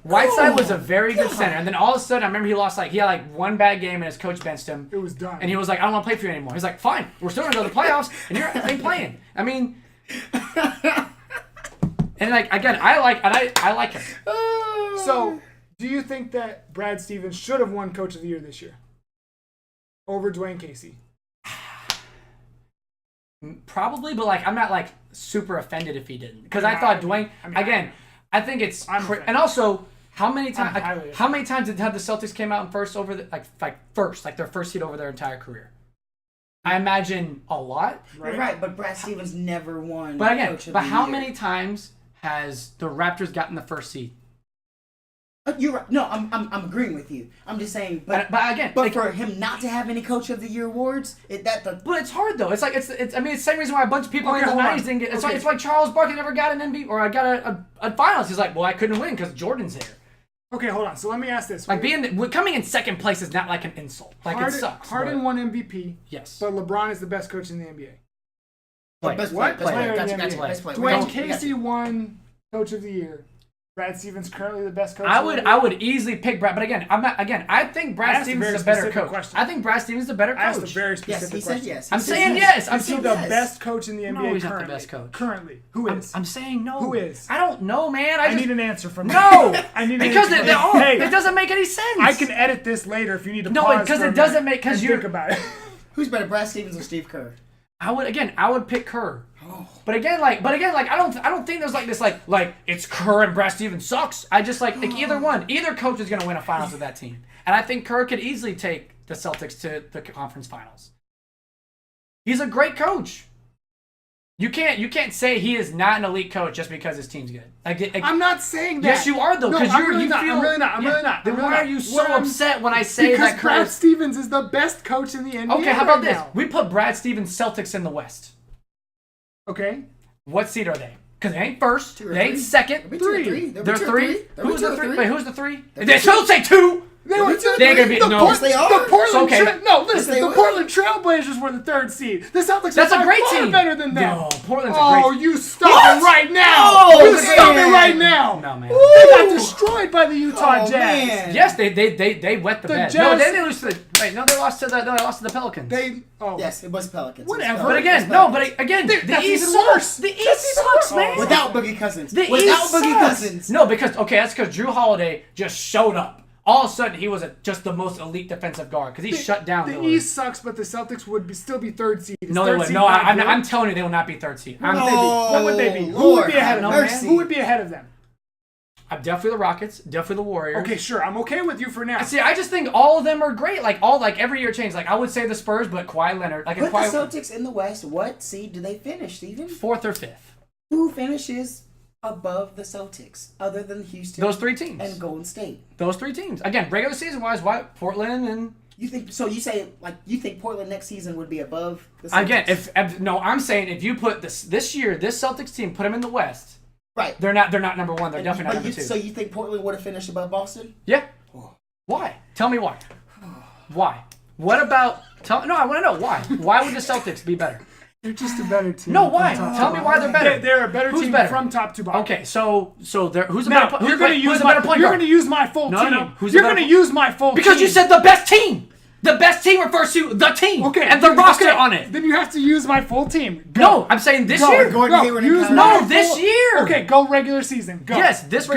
Whiteside was a very good center, and then all of a sudden, I remember he had one bad game, and his coach benched him. It was done. And he was like, "I don't want to play for you anymore." He's like, "Fine, we're still gonna go to the playoffs, and you ain't playing." I mean, and again, I like him. So Do you think that Brad Stevens should have won Coach of the Year this year over Dwayne Casey? Probably, but like I'm not like super offended if he didn't, because I thought Dwayne. I think it's and also how many times did the Celtics came out in first over the, like their first seed over their entire career? I imagine a lot. You're right, but Brad Stevens never won. But again, Coach of but the how Year. many times has the Raptors gotten the first seed? You're right. No, I'm agreeing with you. I'm just saying, but again, for him not to have any Coach of the Year awards, but it's hard though. It's like it's I mean it's the same reason why a bunch of people in the '90s didn't get. It's like Charles Barkley never got an NBA or I got a finals. He's like, well, I couldn't win because Jordan's there. Okay, hold on. So let me ask this: like coming in second place is not like an insult. Like it sucks. Harden won MVP. Yes, but LeBron is the best coach in the NBA. Best player. Dwayne Casey won Coach of the Year. Brad Stevens currently the best coach. I would easily pick Brad, but again, I think Brad Stevens is a better coach. Question. I think Brad Stevens is a better coach. I asked a very specific question. Said yes. I'm saying yes. Is he the best coach in the NBA No, he's currently? not the best coach. Currently, who is? I'm saying no. Who is? I don't know, man. I need an answer from you. No, I need an because answer. it doesn't make any sense. I can edit this later if you need to. No, pause because for a it doesn't minute make because and you think about it. Who's better, Brad Stevens or Steve Kerr? I would pick Kerr. But again, I don't think there's like this like it's Kerr and Brad Stevens sucks. I just like either coach is gonna win a finals with that team, and I think Kerr could easily take the Celtics to the conference finals. He's a great coach. You can't say he is not an elite coach just because his team's good. I'm not saying that. Yes, you are though, because I'm really not. Then why are you so upset when I say that Kerr? Brad Stevens is the best coach in the NBA. Okay, how about this? Now. We put Brad Stevens Celtics in the West. Okay. What seed are they? Because they ain't first. They ain't second. Three. They're three. Who's the three? Wait, who's the three? They don't say two. They ain't gonna be no. Yes, they are. The Portland Listen, the Portland Trailblazers were the third seed. The Celtics That's are a great far team. better than them. No, Portland's a great team. You stop it right now. You stop it right now. No, man. They got destroyed by the Utah Jazz. Man. Yes, they wet the bed. Jazz, No, they didn't lose to the. Wait, no, they lost to the Pelicans. Yes, it was Pelicans. Whatever. But again, the East sucks. The East sucks, man. Without Boogie Cousins. Without Boogie Cousins. No, because that's because Drew Holiday just showed up. All of a sudden, he was just the most elite defensive guard because he shut down. The East sucks, but the Celtics would still be third seed. No, they would. No, I'm telling you, they will not be third seed. What would they be? Who would be ahead of them? Who would be ahead of them? I'm definitely the Rockets, definitely the Warriors. Okay, sure. I'm okay with you for now. See, I just think all of them are great. Like every year change. Like I would say the Spurs, but Kawhi Leonard. Put the Celtics in the West. What seed do they finish, Steven? 4th or 5th. Who finishes above the Celtics, other than Houston? Those 3 teams. And Golden State. Those 3 teams. Again, regular season wise, why Portland and. You think so? You think Portland next season would be above the Celtics? Again, I'm saying if you put this year, this Celtics team, put them in the West. Right. They're not number 1. They're definitely not number 2. So you think Portland would have finished above Boston? Yeah. Why? Tell me why. Why? What about? No, I want to know why. Why would the Celtics be better? They're just a better team. No, why? Tell me why they're better. They're a better Who's team better? from top to bottom. Okay, so who's the now, better? You're going to use my full team. No. You're going to use my full team. Because you said the best team. The best team refers to the team. Okay. And the roster on it. Then you have to use my full team. Go. No, I'm saying this year. This year. Okay, go regular season. Go. Yes, this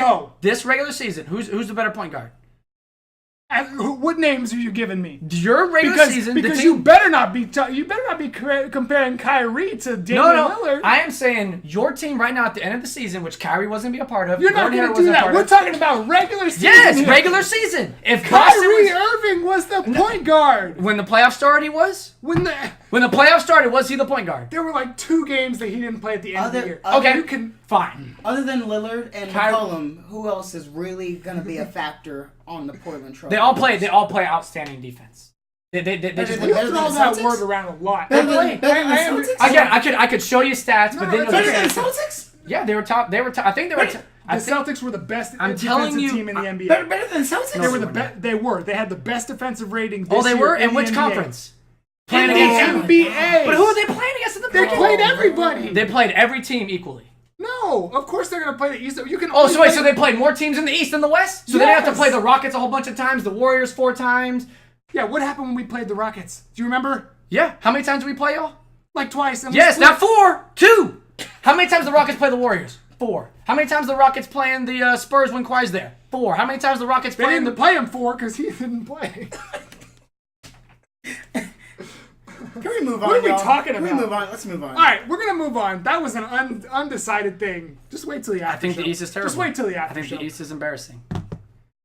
regular season. Who's the better point guard? What names are you giving me? Your regular season, because you better not be comparing Kyrie to Damian Lillard. I am saying your team right now at the end of the season, which Kyrie wasn't be a part of. You're not going to do that. We're talking about regular season. Yes, regular season. If Kyrie Irving was the point guard when the playoffs started, he was. When the playoffs started, was he the point guard? There were like 2 games that he didn't play at the end of the year. Okay, fine. Other than Lillard and McCollum, who else is really going to be a factor on the Portland Trail? They all play outstanding defense. They just you throw that word around a lot. Better than Celtics? Again, I could show you stats, but then better than Celtics? Yeah, they were top. I think they were. The Celtics were the best defensive team in the NBA. Better than Celtics? They were the best. They were. They had the best defensive rating this year. Oh, they were? In which NBA. Conference? Playing against NBA. But who are they playing against in the They played everybody. They played every team equally. No, of course they're going to play the East. You can. So they played more teams in the East than the West? So they didn't have to play the Rockets a whole bunch of times, the Warriors 4 times. Yeah, what happened when we played the Rockets? Do you remember? Yeah. How many times did we play y'all? Like twice. Yes, not 4. 2. How many times did the Rockets play the Warriors? 4. How many times the Rockets playing the Spurs when Kawhi's there? 4. How many times the Rockets They playing didn't the... play him 4 because he didn't play. Can we move on? What are we y'all? talking Can we about? move on? Let's move on. All right, we're gonna move on. That was an undecided thing. Just wait till the after I think show. the East is terrible. Just wait till the I after think show. the East is embarrassing.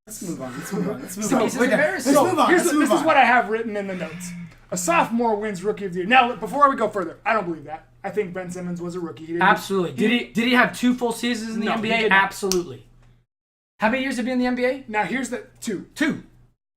Let's move on. Let's move on. Let's move So, on. this is We're done. embarrassing. Let's move on. Here's Let's the- move this is on. what I have written in the notes. A sophomore wins Rookie of the Year. Now, before we go further, I don't believe that. I think Ben Simmons was a rookie. He didn't Absolutely. Did he have 2 full seasons in the No, he NBA? did not. Absolutely. How many years have you been in the NBA? Now, here's the 2. 2.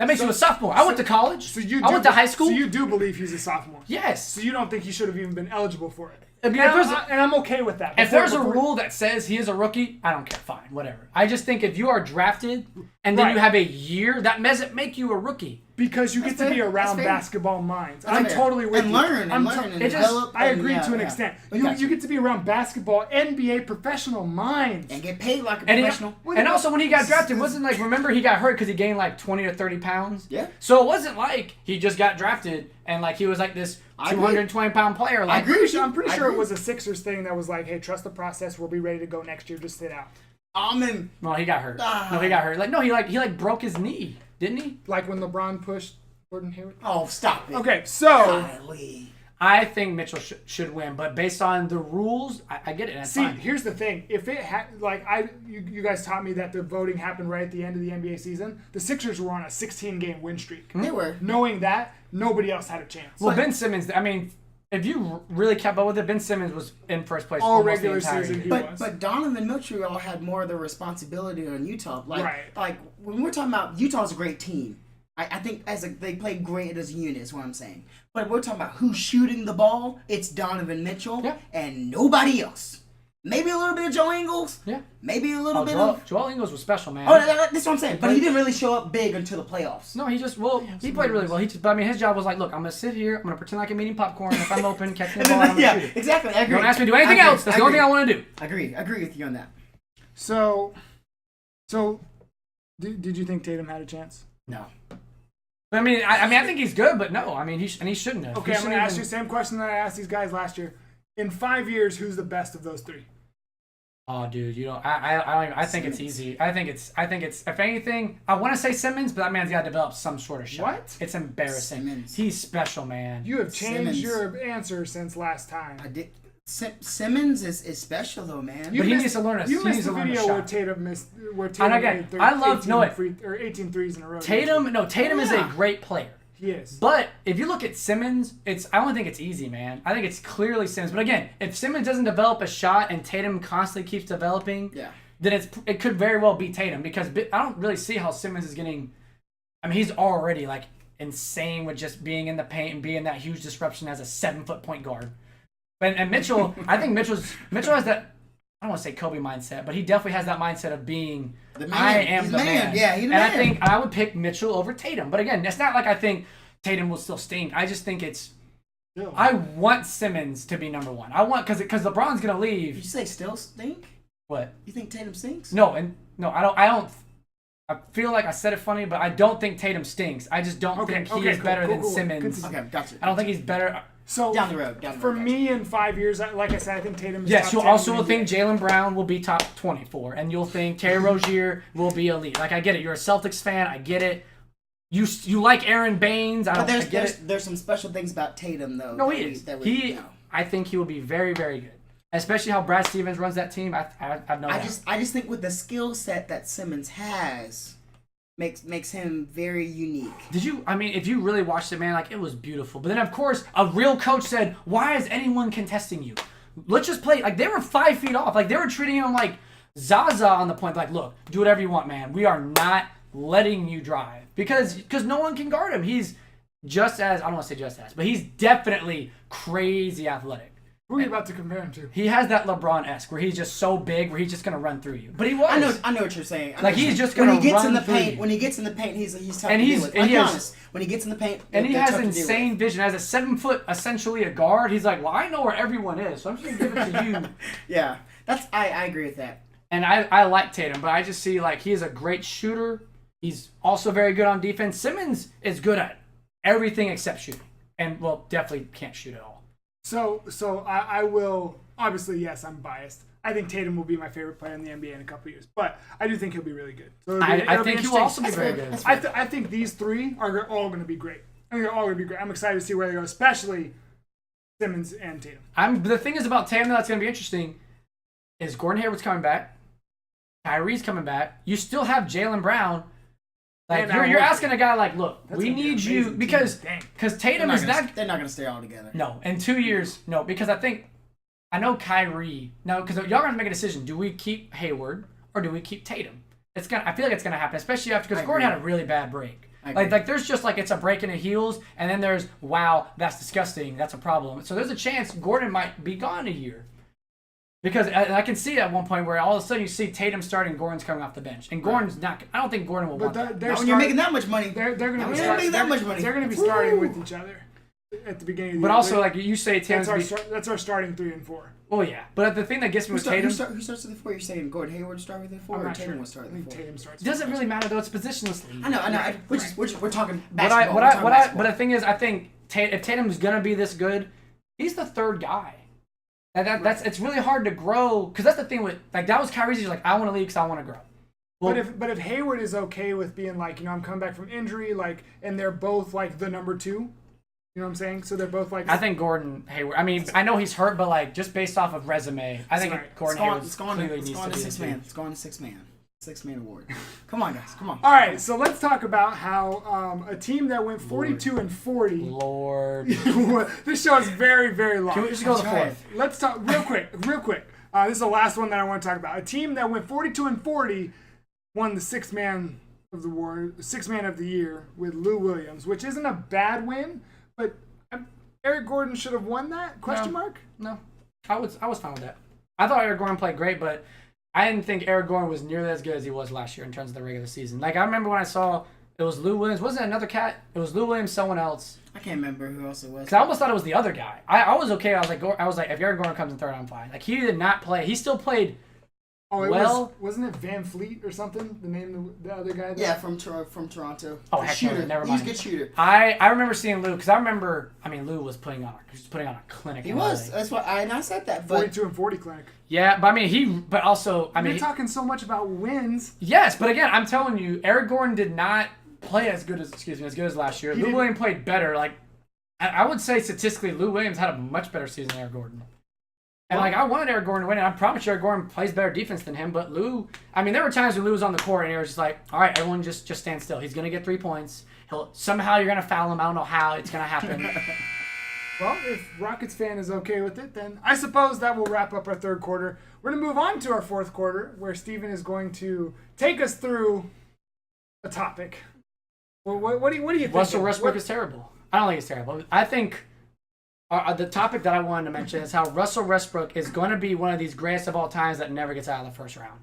That makes you a sophomore. I went to college. So you I went to high school. So you do believe he's a sophomore? Yes. So you don't think he should have even been eligible for it? I mean, And I'm okay with that. if there's a rule that says he is a rookie, I don't care. Fine, whatever. I just think if you are drafted and then Right. you have a year, that doesn't make you a rookie. Because you get to be fair. around That's fair. basketball minds. That's I'm fair. totally with And you. learn, and I'm learn, and it just- develop, I and agree yeah, to an yeah. extent. We You got you. get to be around basketball, NBA professional minds. And get paid like a And, professional. and also when he got drafted, it wasn't like, remember he got hurt because he gained like 20 or 30 pounds? Yeah. So it wasn't like he just got drafted and like he was like this I agree. 220-pound player. Like, I'm pretty I sure it agree. was a Sixers thing that was like, hey, trust the process. We'll be ready to go next year. Just sit out. Almond. well, he got hurt. Ah. No, he got hurt. Like, no, he broke his knee, didn't he? Like when LeBron pushed Gordon Hayward. Oh, stop it. Okay, so Golly. I think Mitchell should win, but based on the rules, I get it. That's see, fine. here's the thing. If it had, like, you guys taught me that the voting happened right at the end of the NBA season. The Sixers were on a 16-game win streak. They were. Knowing that, nobody else had a chance. Well, Ben Simmons, I mean, if you really kept up with it, Ben Simmons was in first place All almost regular the entire season, year. he But was. but Donovan Mitchell had more of the responsibility on Utah. Like Right. like when we're talking about Utah's a great team. I think they play great as a unit is what I'm saying. But we're talking about who's shooting the ball. It's Donovan Mitchell Yeah. and nobody else. Maybe a little bit of Joe Ingles. Yeah. Maybe a little Oh, bit Joel, of. Joel Ingles was special, man. Oh, that's what I'm saying. But he didn't really show up big until the playoffs. No, he he played really well. But I mean, his job was like, look, I'm gonna sit here, I'm gonna pretend like I'm eating popcorn. If I'm open, catch the ball, and I'm gonna yeah, shoot it. exactly. I agree. Don't ask me to do anything I agree. else. That's the only thing I want to do. I agree with you on that. So, did you think Tatum had a chance? No. But I mean, I think he's good, but no. I mean, he shouldn't have. Okay, He I'm going to shouldn't ask you even- the same question that I asked these guys last year. In 5 years, who's the best of those 3? Oh, dude, you know, I think it's easy. I think it's. If anything, I want to say Simmons, but that man's got to develop some sort of shot. What? It's embarrassing. Simmons. He's special, man. You have changed Simmons. your answer since last time. I did. Simmons is special though, man. But he needs to learn a- You he missed needs the to learn a video where shot. Tatum missed. Where And Tatum again, made I love- 18 no, wait. 18 threes in a row. Tatum is Yeah. a great player. He is. But if you look at Simmons, I don't think it's easy, man. I think it's clearly Simmons. But again, if Simmons doesn't develop a shot and Tatum constantly keeps developing, Yeah. then it could very well be Tatum because I don't really see how Simmons is getting. I mean, he's already like insane with just being in the paint and being that huge disruption as a 7-foot point guard. And Mitchell, I think Mitchell has that. I don't want to say Kobe mindset, but he definitely has that mindset of being The man. I am He's the man. man. Yeah, he's the and man. I think I would pick Mitchell over Tatum. But again, it's not like I think Tatum will still stink. I just think it's. No. I want Simmons to be number one. I want because LeBron's gonna Did you leave. say still stink? What? You think Tatum stinks? No, I don't. I feel like I said it funny, but I don't think Tatum stinks. I just don't think he is better than Simmons. Continue. Okay, gotcha. I don't think he's better. So Down the road. For me, in 5 years, like I said, I think Tatum is Yes, top you'll 10 also in the think NBA. Jaylen Brown will be top 24, and you'll think Terry Rozier will be elite. Like I get it, you're a Celtics fan, I get it. You like Aaron Baines, I But get it. there's some special things about Tatum though. No, that he we- is. that we He, know. I think he will be very, very good. Especially how Brad Stevens runs that team. I have no doubt. I just think with the skill set that Simmons has, makes him very unique. If you really watched it, man, like it was beautiful. But then, of course, a real coach said, "Why is anyone contesting you? Let's just play." Like they were 5 feet off. Like they were treating him like Zaza on the point. Like, look, do whatever you want, man. We are not letting you drive because no one can guard him. He's just as I don't want to say just as, but he's definitely crazy athletic. Who are you about to compare him to? He has that LeBron-esque where he's just so big where he's just gonna run through you. But he was. I know what you're saying. I know Like, what you're he's saying. just gonna when he gets run in the through paint. you. When he gets in the paint, he's tough And to he's- deal with. and Like he has- Giannis, when he gets in the paint, And he they're has tough to deal insane with. vision. As a 7-foot, essentially a guard, he's like, well, I know where everyone is, so I'm just gonna give it to you. Yeah, I agree with that. And I like Tatum, but I just see like he is a great shooter. He's also very good on defense. Simmons is good at everything except shooting, and well, definitely can't shoot at all. So I will obviously, yes, I'm biased. I think Tatum will be my favorite player in the NBA in a couple of years, but I do think he'll be really good. So I think he will also be very good. I think these three are all going to be great. I think they're all going to be great. I'm excited to see where they go, especially Simmons and Tatum. The thing is about Tatum that's going to be interesting is Gordon Hayward's coming back, Kyrie's coming back. You still have Jaylen Brown. Like you're asking a guy like, look, we need you because Tatum is not. They're not going to stay all together. No, in 2 years, no, because I know Kyrie. No, because y'all are going to make a decision. Do we keep Hayward or do we keep Tatum? I feel like it's going to happen, especially after because Gordon had a really bad break. Like there's just like it's a break in the heels, and then there's wow, that's disgusting, that's a problem. So there's a chance Gordon might be gone a year. Because I can see at one point where all of a sudden you see Tatum starting, Gordon's coming off the bench, and Gordon's not. I don't think Gordon will want that. When you're making that much money, they're going to be making that much money. They're going to be starting with each other at the beginning of the year. But also, like you say Tatum's that's our starting 3 and 4. Oh yeah, but the thing that gets me with Tatum, who starts with the 4? You're saying Gordon Hayward start with the 4, or Tatum will start with the 4? Tatum starts. It doesn't really matter though. It's positionless league. I know. We're talking basketball. But the thing is, I think if Tatum's gonna be this good, he's the third guy. It's really hard to grow because that's the thing with like that was Kyrie's. He's like, I want to leave because I want to grow. Well, but if Hayward is okay with being like, I'm coming back from injury, like, and they're both like the number 2, you know what I'm saying? So they're both like. I think Gordon Hayward. I mean, I know he's hurt, but like just based off of resume, I think Gordon Hayward clearly needs to be 6-man. It's going to 6-man. 6-man award. Come on, guys. Come on. All right, so let's talk about how a team that went 42 and 40. Lord. This show is very, very long. Can we just go to the fourth? Let's talk real quick. This is the last one that I want to talk about. A team that went 42 and 40 won the 6th man of the award, 6th man of the year with Lou Williams, which isn't a bad win, but Eric Gordon should have won that? Question mark? No. I was fine with that. I thought Eric Gordon played great, but I didn't think Eric Gordon was nearly as good as he was last year in terms of the regular season. Like, I remember when I saw it was Lou Williams. Wasn't it another cat? It was Lou Williams, someone else. I can't remember who else it was. Because I almost thought it was the other guy. I was okay. I was like, if Eric Gordon comes in third, I'm fine. Like, he did not play. He still played wasn't it Van Fleet or something? The name of the other guy? Yeah, from Toronto. Oh, heck no, never mind. He's a good shooter. I remember seeing Lou because Lou was putting on a clinic. He was. That's why I said that. 42 and 40 clinic. Yeah, but you're talking so much about wins. Yes, but again, I'm telling you, Eric Gordon did not play as good as last year. Lou Williams played better. Like, I would say statistically, Lou Williams had a much better season than Eric Gordon. And I wanted Eric Gordon to win, and I promise you Eric Gordon plays better defense than him. But Lou, there were times when Lou was on the court, and he was just like, all right, everyone just stand still. He's going to get 3 points. Somehow you're going to foul him. I don't know how it's going to happen. Well, if Rockets fan is okay with it, then I suppose that will wrap up our third quarter. We're going to move on to our fourth quarter, where Steven is going to take us through a topic. Well, what do you think? Russell Westbrook is terrible. I don't think it's terrible. I think the topic that I wanted to mention is how Russell Westbrook is going to be one of these greatest of all times that never gets out of the first round.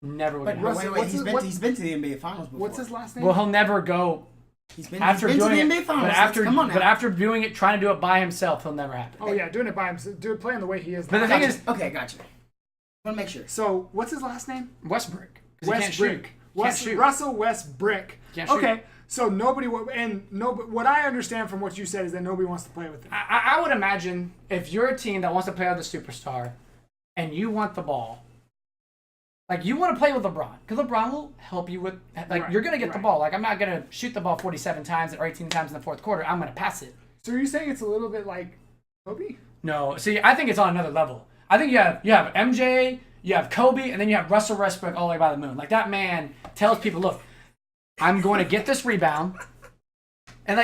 Never will. Wait, he's been to the NBA Finals before. What's his last name? Well, he'll never go. He's been to the NBA Finals. But after doing it, trying to do it by himself, he'll never happen. Oh yeah, doing it by himself, playing the way he is. But the thing is, okay, gotcha. I want to make sure. So, what's his last name? Westbrook. Russell Westbrook. Can't shoot. Okay. So what I understand from what you said is that nobody wants to play with him. I would imagine if you're a team that wants to play with a superstar, and you want the ball, like you want to play with LeBron, because LeBron will help you with you're gonna get the ball. Like I'm not gonna shoot the ball 47 times or 18 times in the fourth quarter. I'm gonna pass it. So you're saying it's a little bit like Kobe? No, see, I think it's on another level. I think you have MJ, you have Kobe, and then you have Russell Westbrook all the way by the moon. Like that man tells people, look, I'm going to get this rebound. And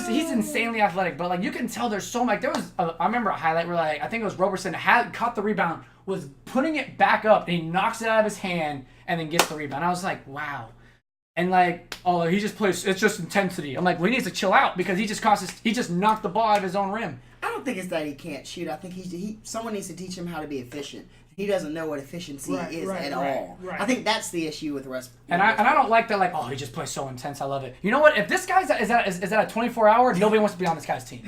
he's insanely athletic, but you can tell there's so much. I remember a highlight where I think it was Roberson had caught the rebound, was putting it back up, and he knocks it out of his hand and then gets the rebound. I was like, wow. And he just plays, it's just intensity. I'm like, well, he needs to chill out because he just knocked the ball out of his own rim. I don't think it's that he can't shoot. I think someone needs to teach him how to be efficient. He doesn't know what efficiency is at all. Right. I think that's the issue with Westbrook. And I don't like that. He just plays so intense. I love it. You know what? If this guy's is at a 24-hour, nobody wants to be on this guy's team.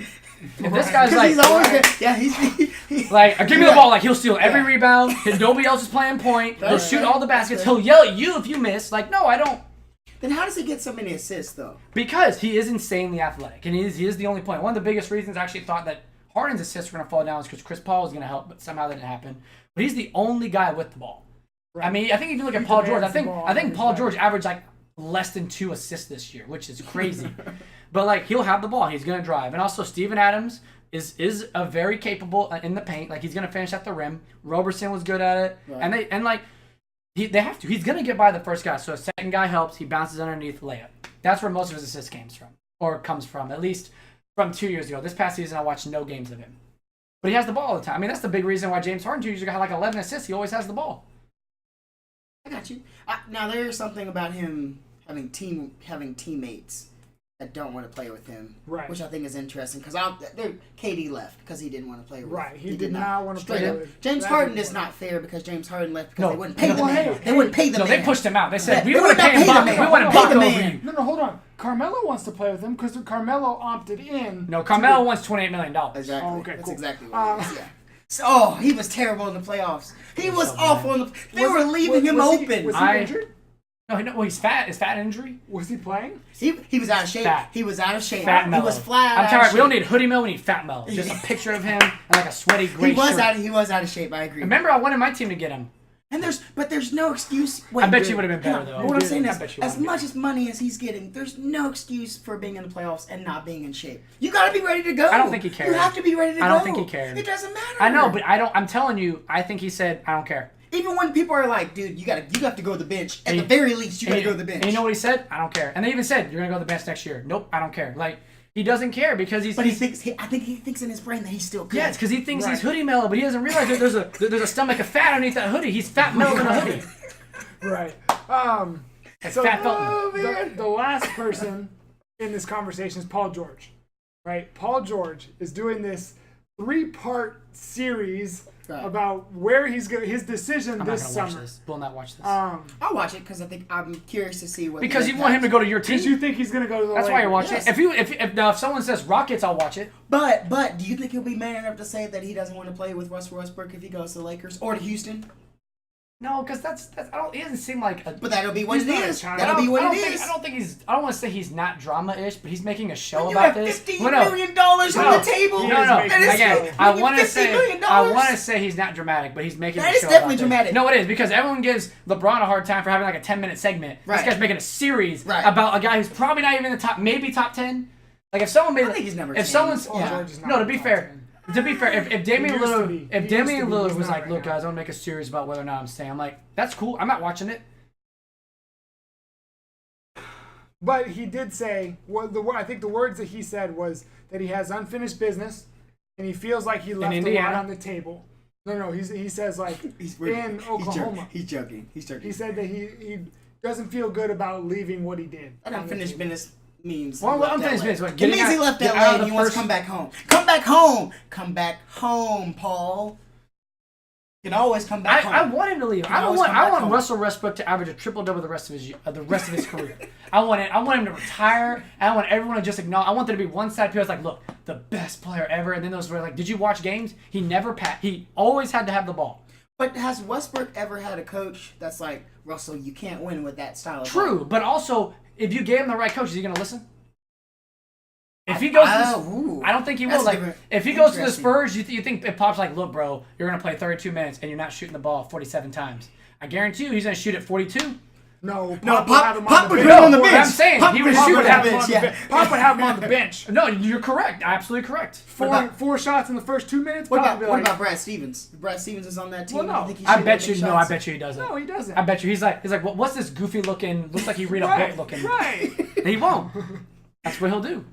If this guy's he's always he's give me the ball. He'll steal every rebound. Nobody else is playing point. He'll shoot all the baskets. He'll yell at you if you miss. No, I don't. Then how does he get so many assists though? Because he is insanely athletic, and he is the only point. One of the biggest reasons I actually thought that Harden's assists were going to fall down because Chris Paul was going to help, but somehow that didn't happen. But he's the only guy with the ball. Right. I mean, I think if you look at Paul George, I think Paul George averaged like less than 2 assists this year, which is crazy. But like he'll have the ball, he's going to drive, and also Steven Adams is a very capable in the paint. Like he's going to finish at the rim. Roberson was good at it, right. and they have to. He's going to get by the first guy, so a second guy helps. He bounces underneath layup. That's where most of his assists comes from, at least from 2 years ago. This past season, I watched no games of him. But he has the ball all the time. I mean, that's the big reason why James Harden 2 years ago had like 11 assists. He always has the ball. I got you. Now, there's something about him having teammates that don't want to play with him, right? Which I think is interesting because KD left because he didn't want to play with. Right, he did not want to play with. James Harden is not fair because James Harden left because they wouldn't pay the man. They wouldn't pay the man. They pushed him out. They said we wouldn't pay the man. We wouldn't pay the man. No, hold on. Carmelo wants to play with him because Carmelo opted in. No, Carmelo wants $28 million. Exactly. Oh, okay, that's cool. exactly what it is. Yeah. So, he was terrible in the playoffs. He was awful in the. They were leaving him open. Was he injured? No, he's fat. Is fat injury? Was he playing? He was out of shape. Fat. He was out of shape. Fat Melo. He was flat. I'm telling you, we don't need Hoodie Melo. We need Fat Melo. Just a picture of him and like a sweaty gray shirt. He was out of shape. I agree. Remember, I wanted my team to get him. And there's no excuse. Wait, I bet you would have been better though. What I'm saying is, as much as money as he's getting, there's no excuse for being in the playoffs and not being in shape. You got to be ready to go. I don't think he cared. You have to be ready to go. I don't think he cared. It doesn't matter. I know, but I don't. I'm telling you, I think he said, I don't care. Even when people are like, dude, you have to go to the bench. At the very least, you got to go to the bench. And you know what he said? I don't care. And they even said, you're gonna go to the bench next year. Nope, I don't care. Like he doesn't care because he's. But I think he thinks in his brain that he's still good. Yeah, it's because he thinks he's Hoodie Melo, but he doesn't realize that there's a stomach of fat underneath that hoodie. He's Fat Melo in a hoodie. Right. So Fat Felton. The last person in this conversation is Paul George. Right? Paul George is doing this 3-part series about where he's going, his decision this summer. Will not watch this. I'll watch it because I think I'm curious to see what. Because you want him to go to your team. Because you think he's going to go to the That's Lakers. why you're watching it. If someone says Rockets, I'll watch it. But do you think he'll be man enough to say that he doesn't want to play with Russell Westbrook if he goes to the Lakers or to Houston? No, because that's it doesn't seem like a. But that'll be what it is. That'll be what it is. I don't think he's. I don't want to say he's not drama-ish, but he's making a show when about you have this. $15 million on the table. No. Again, I want to say he's not dramatic, but he's making. That a is show definitely about dramatic. This. No, it is because everyone gives LeBron a hard time for having like a 10-minute segment. Right. This guy's making a series right. about a guy who's probably not even in the top, maybe top 10. Like if someone made. I think he's never. If someone's. No, to be fair. 10. To be fair, if Damian Lillard was like, look, now. guys, I want to make a series about whether or not I'm staying, I'm like, that's cool. I'm not watching it. But he did say, I think the words that he said was that he has unfinished business and he feels like he left a lot on the table. No, he says like in Oklahoma. He's joking. He said that he doesn't feel good about leaving what he did. That unfinished business means. Well, unfinished business. It means he left LA and he wants to come back home. Come back home, Paul. You can always come back home. I want him to leave. I want Russell Westbrook to average a triple-double the rest of his career. I want him to retire. I want everyone to just acknowledge. I want there to be one side of people that's like, look, the best player ever, and then those were like, did you watch games? He never passed. He always had to have the ball. But has Westbrook ever had a coach that's like, Russell, you can't win with that style of True, ball? but also, if you gave him the right coach, is he going to listen? If he goes to I don't think he will. Like, if he goes to the Spurs, you think it pops like, look, bro, you're going to play 32 minutes and you're not shooting the ball 47 times. I guarantee you he's going to shoot at 42. No, Pop would put him on the bench. I'm saying he would shoot Pop would have him on the bench. No, you're correct. Absolutely correct. Four shots in the first 2 minutes. What about Brad Stevens? Brad Stevens is on that team. Well, no. I bet you he doesn't. No, he doesn't. I bet you he's like, well, what's this goofy looking? Looks like he read a book looking. Right. And he won't. That's what he'll do.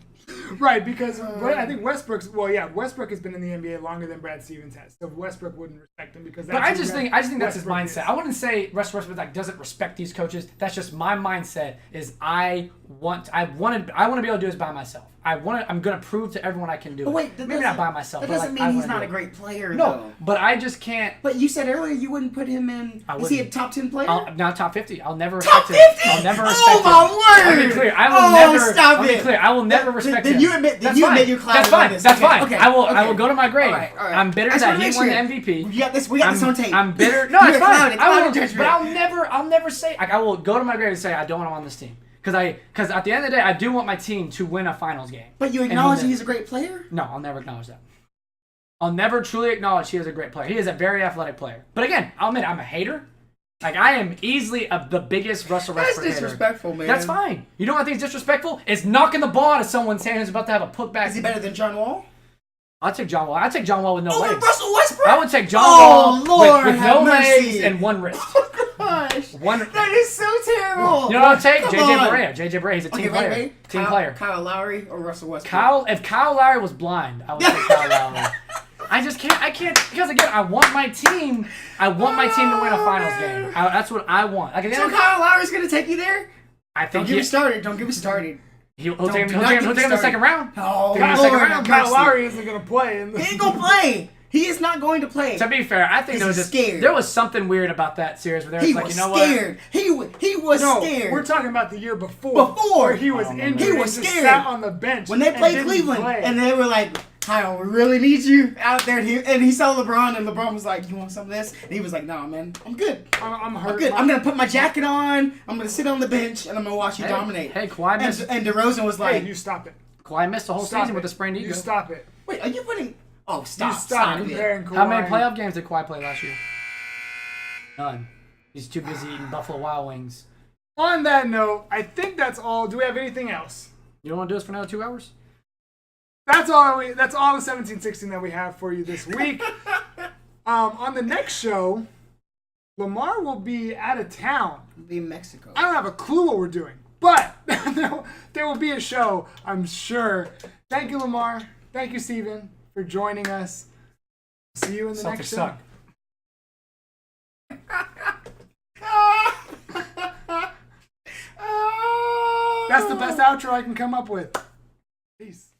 Right, because I think Westbrook has been in the NBA longer than Brad Stevens has, so Westbrook wouldn't respect him because. But I just think that's his mindset. Is. I wouldn't say Russell Westbrook like doesn't respect these coaches. That's just my mindset. Is I want to be able to do this by myself. I'm gonna prove to everyone I can do it. Wait, maybe not by myself. That but doesn't mean he's not a great player. No, though. but I just can't. But you said earlier you wouldn't put him in. Is he a top 10 player? Not top 50. I'll never top respect 50? him. I'll never respect him. Oh my word! I'll be clear. I'll be clear. I will never respect him. Then you admit you're That's fine. That's fine. Okay. I will go to my grave. All right. I'm bitter that he won the MVP. We got this on tape. I'm bitter. No, it's fine. But I'll never say. Like, I will go to my grave and say I don't want him on this team. Because at the end of the day, I do want my team to win a finals game. But you acknowledge he's a great player? No, I'll never acknowledge that. I'll never truly acknowledge he is a great player. He is a very athletic player. But again, I'll admit I'm a hater. Like, I am easily the biggest Russell Westbrook That's hater. disrespectful, man. That's fine. You know what I think is disrespectful? It's knocking the ball out of someone's hand who's about to have a putback. Is he better than John Wall? I'll take John Wall. I'll take John Wall with no Over legs. Russell Westbrook? I would take John Oh, Wall Lord, with no have mercy. legs and one wrist. Gosh, One. that is so terrible. You know what I'll take? Come JJ on. Barea. JJ Barea. He's a team player. Team Kyle, player. Kyle Lowry or Russell Westbrook? If Kyle Lowry was blind, I would take Kyle Lowry. I just can't. I can't because again, I want my team. I want my team to win a finals game. That's what I want. Like, So Kyle Lowry's gonna take you there? I Don't think get me started. Don't get me started. he'll Don't- take do him. not He'll get me take him in the started. second round. Oh, Take him in the Lord, second have round. Kyle mercy. Lowry isn't going to play. He ain't gonna play. He is not going to play. To be fair, I think there was He's just scared. there was something weird about that series where they He was like, was you know scared. He was No, scared. we're talking about the year before. Before. Where he was I don't injured. remember. He was and just scared. sat on the bench. When they and played didn't Cleveland, play. and they were like, Kyle, we really need you out there. And he saw LeBron, and LeBron was like, you want some of this? And he was like, nah, man, I'm good. I'm I'm hurt. good. I'm going to put my jacket on. I'm going to sit on the bench, and I'm going to watch you Hey, dominate. hey, Kawhi missed. And DeRozan was like, Hey, you stop it. Kawhi missed the whole Stop season it. with a sprained ego. You stop it. wait, are you putting... Oh, stop. You stop it. comparing Kawhi. How many playoff games did Kawhi play last year? None. He's too busy eating Buffalo Wild Wings. On that note, I think that's all. Do we have anything else? You don't want to do this for another 2 hours? That's all. That's all the 17-16 that we have for you this week. On the next show, Lamar will be out of town. Be in Mexico. I don't have a clue what we're doing, but there will be a show, I'm sure. Thank you, Lamar. Thank you, Steven, for joining us. See you in the Celtics next show. suck. That's the best outro I can come up with. Peace.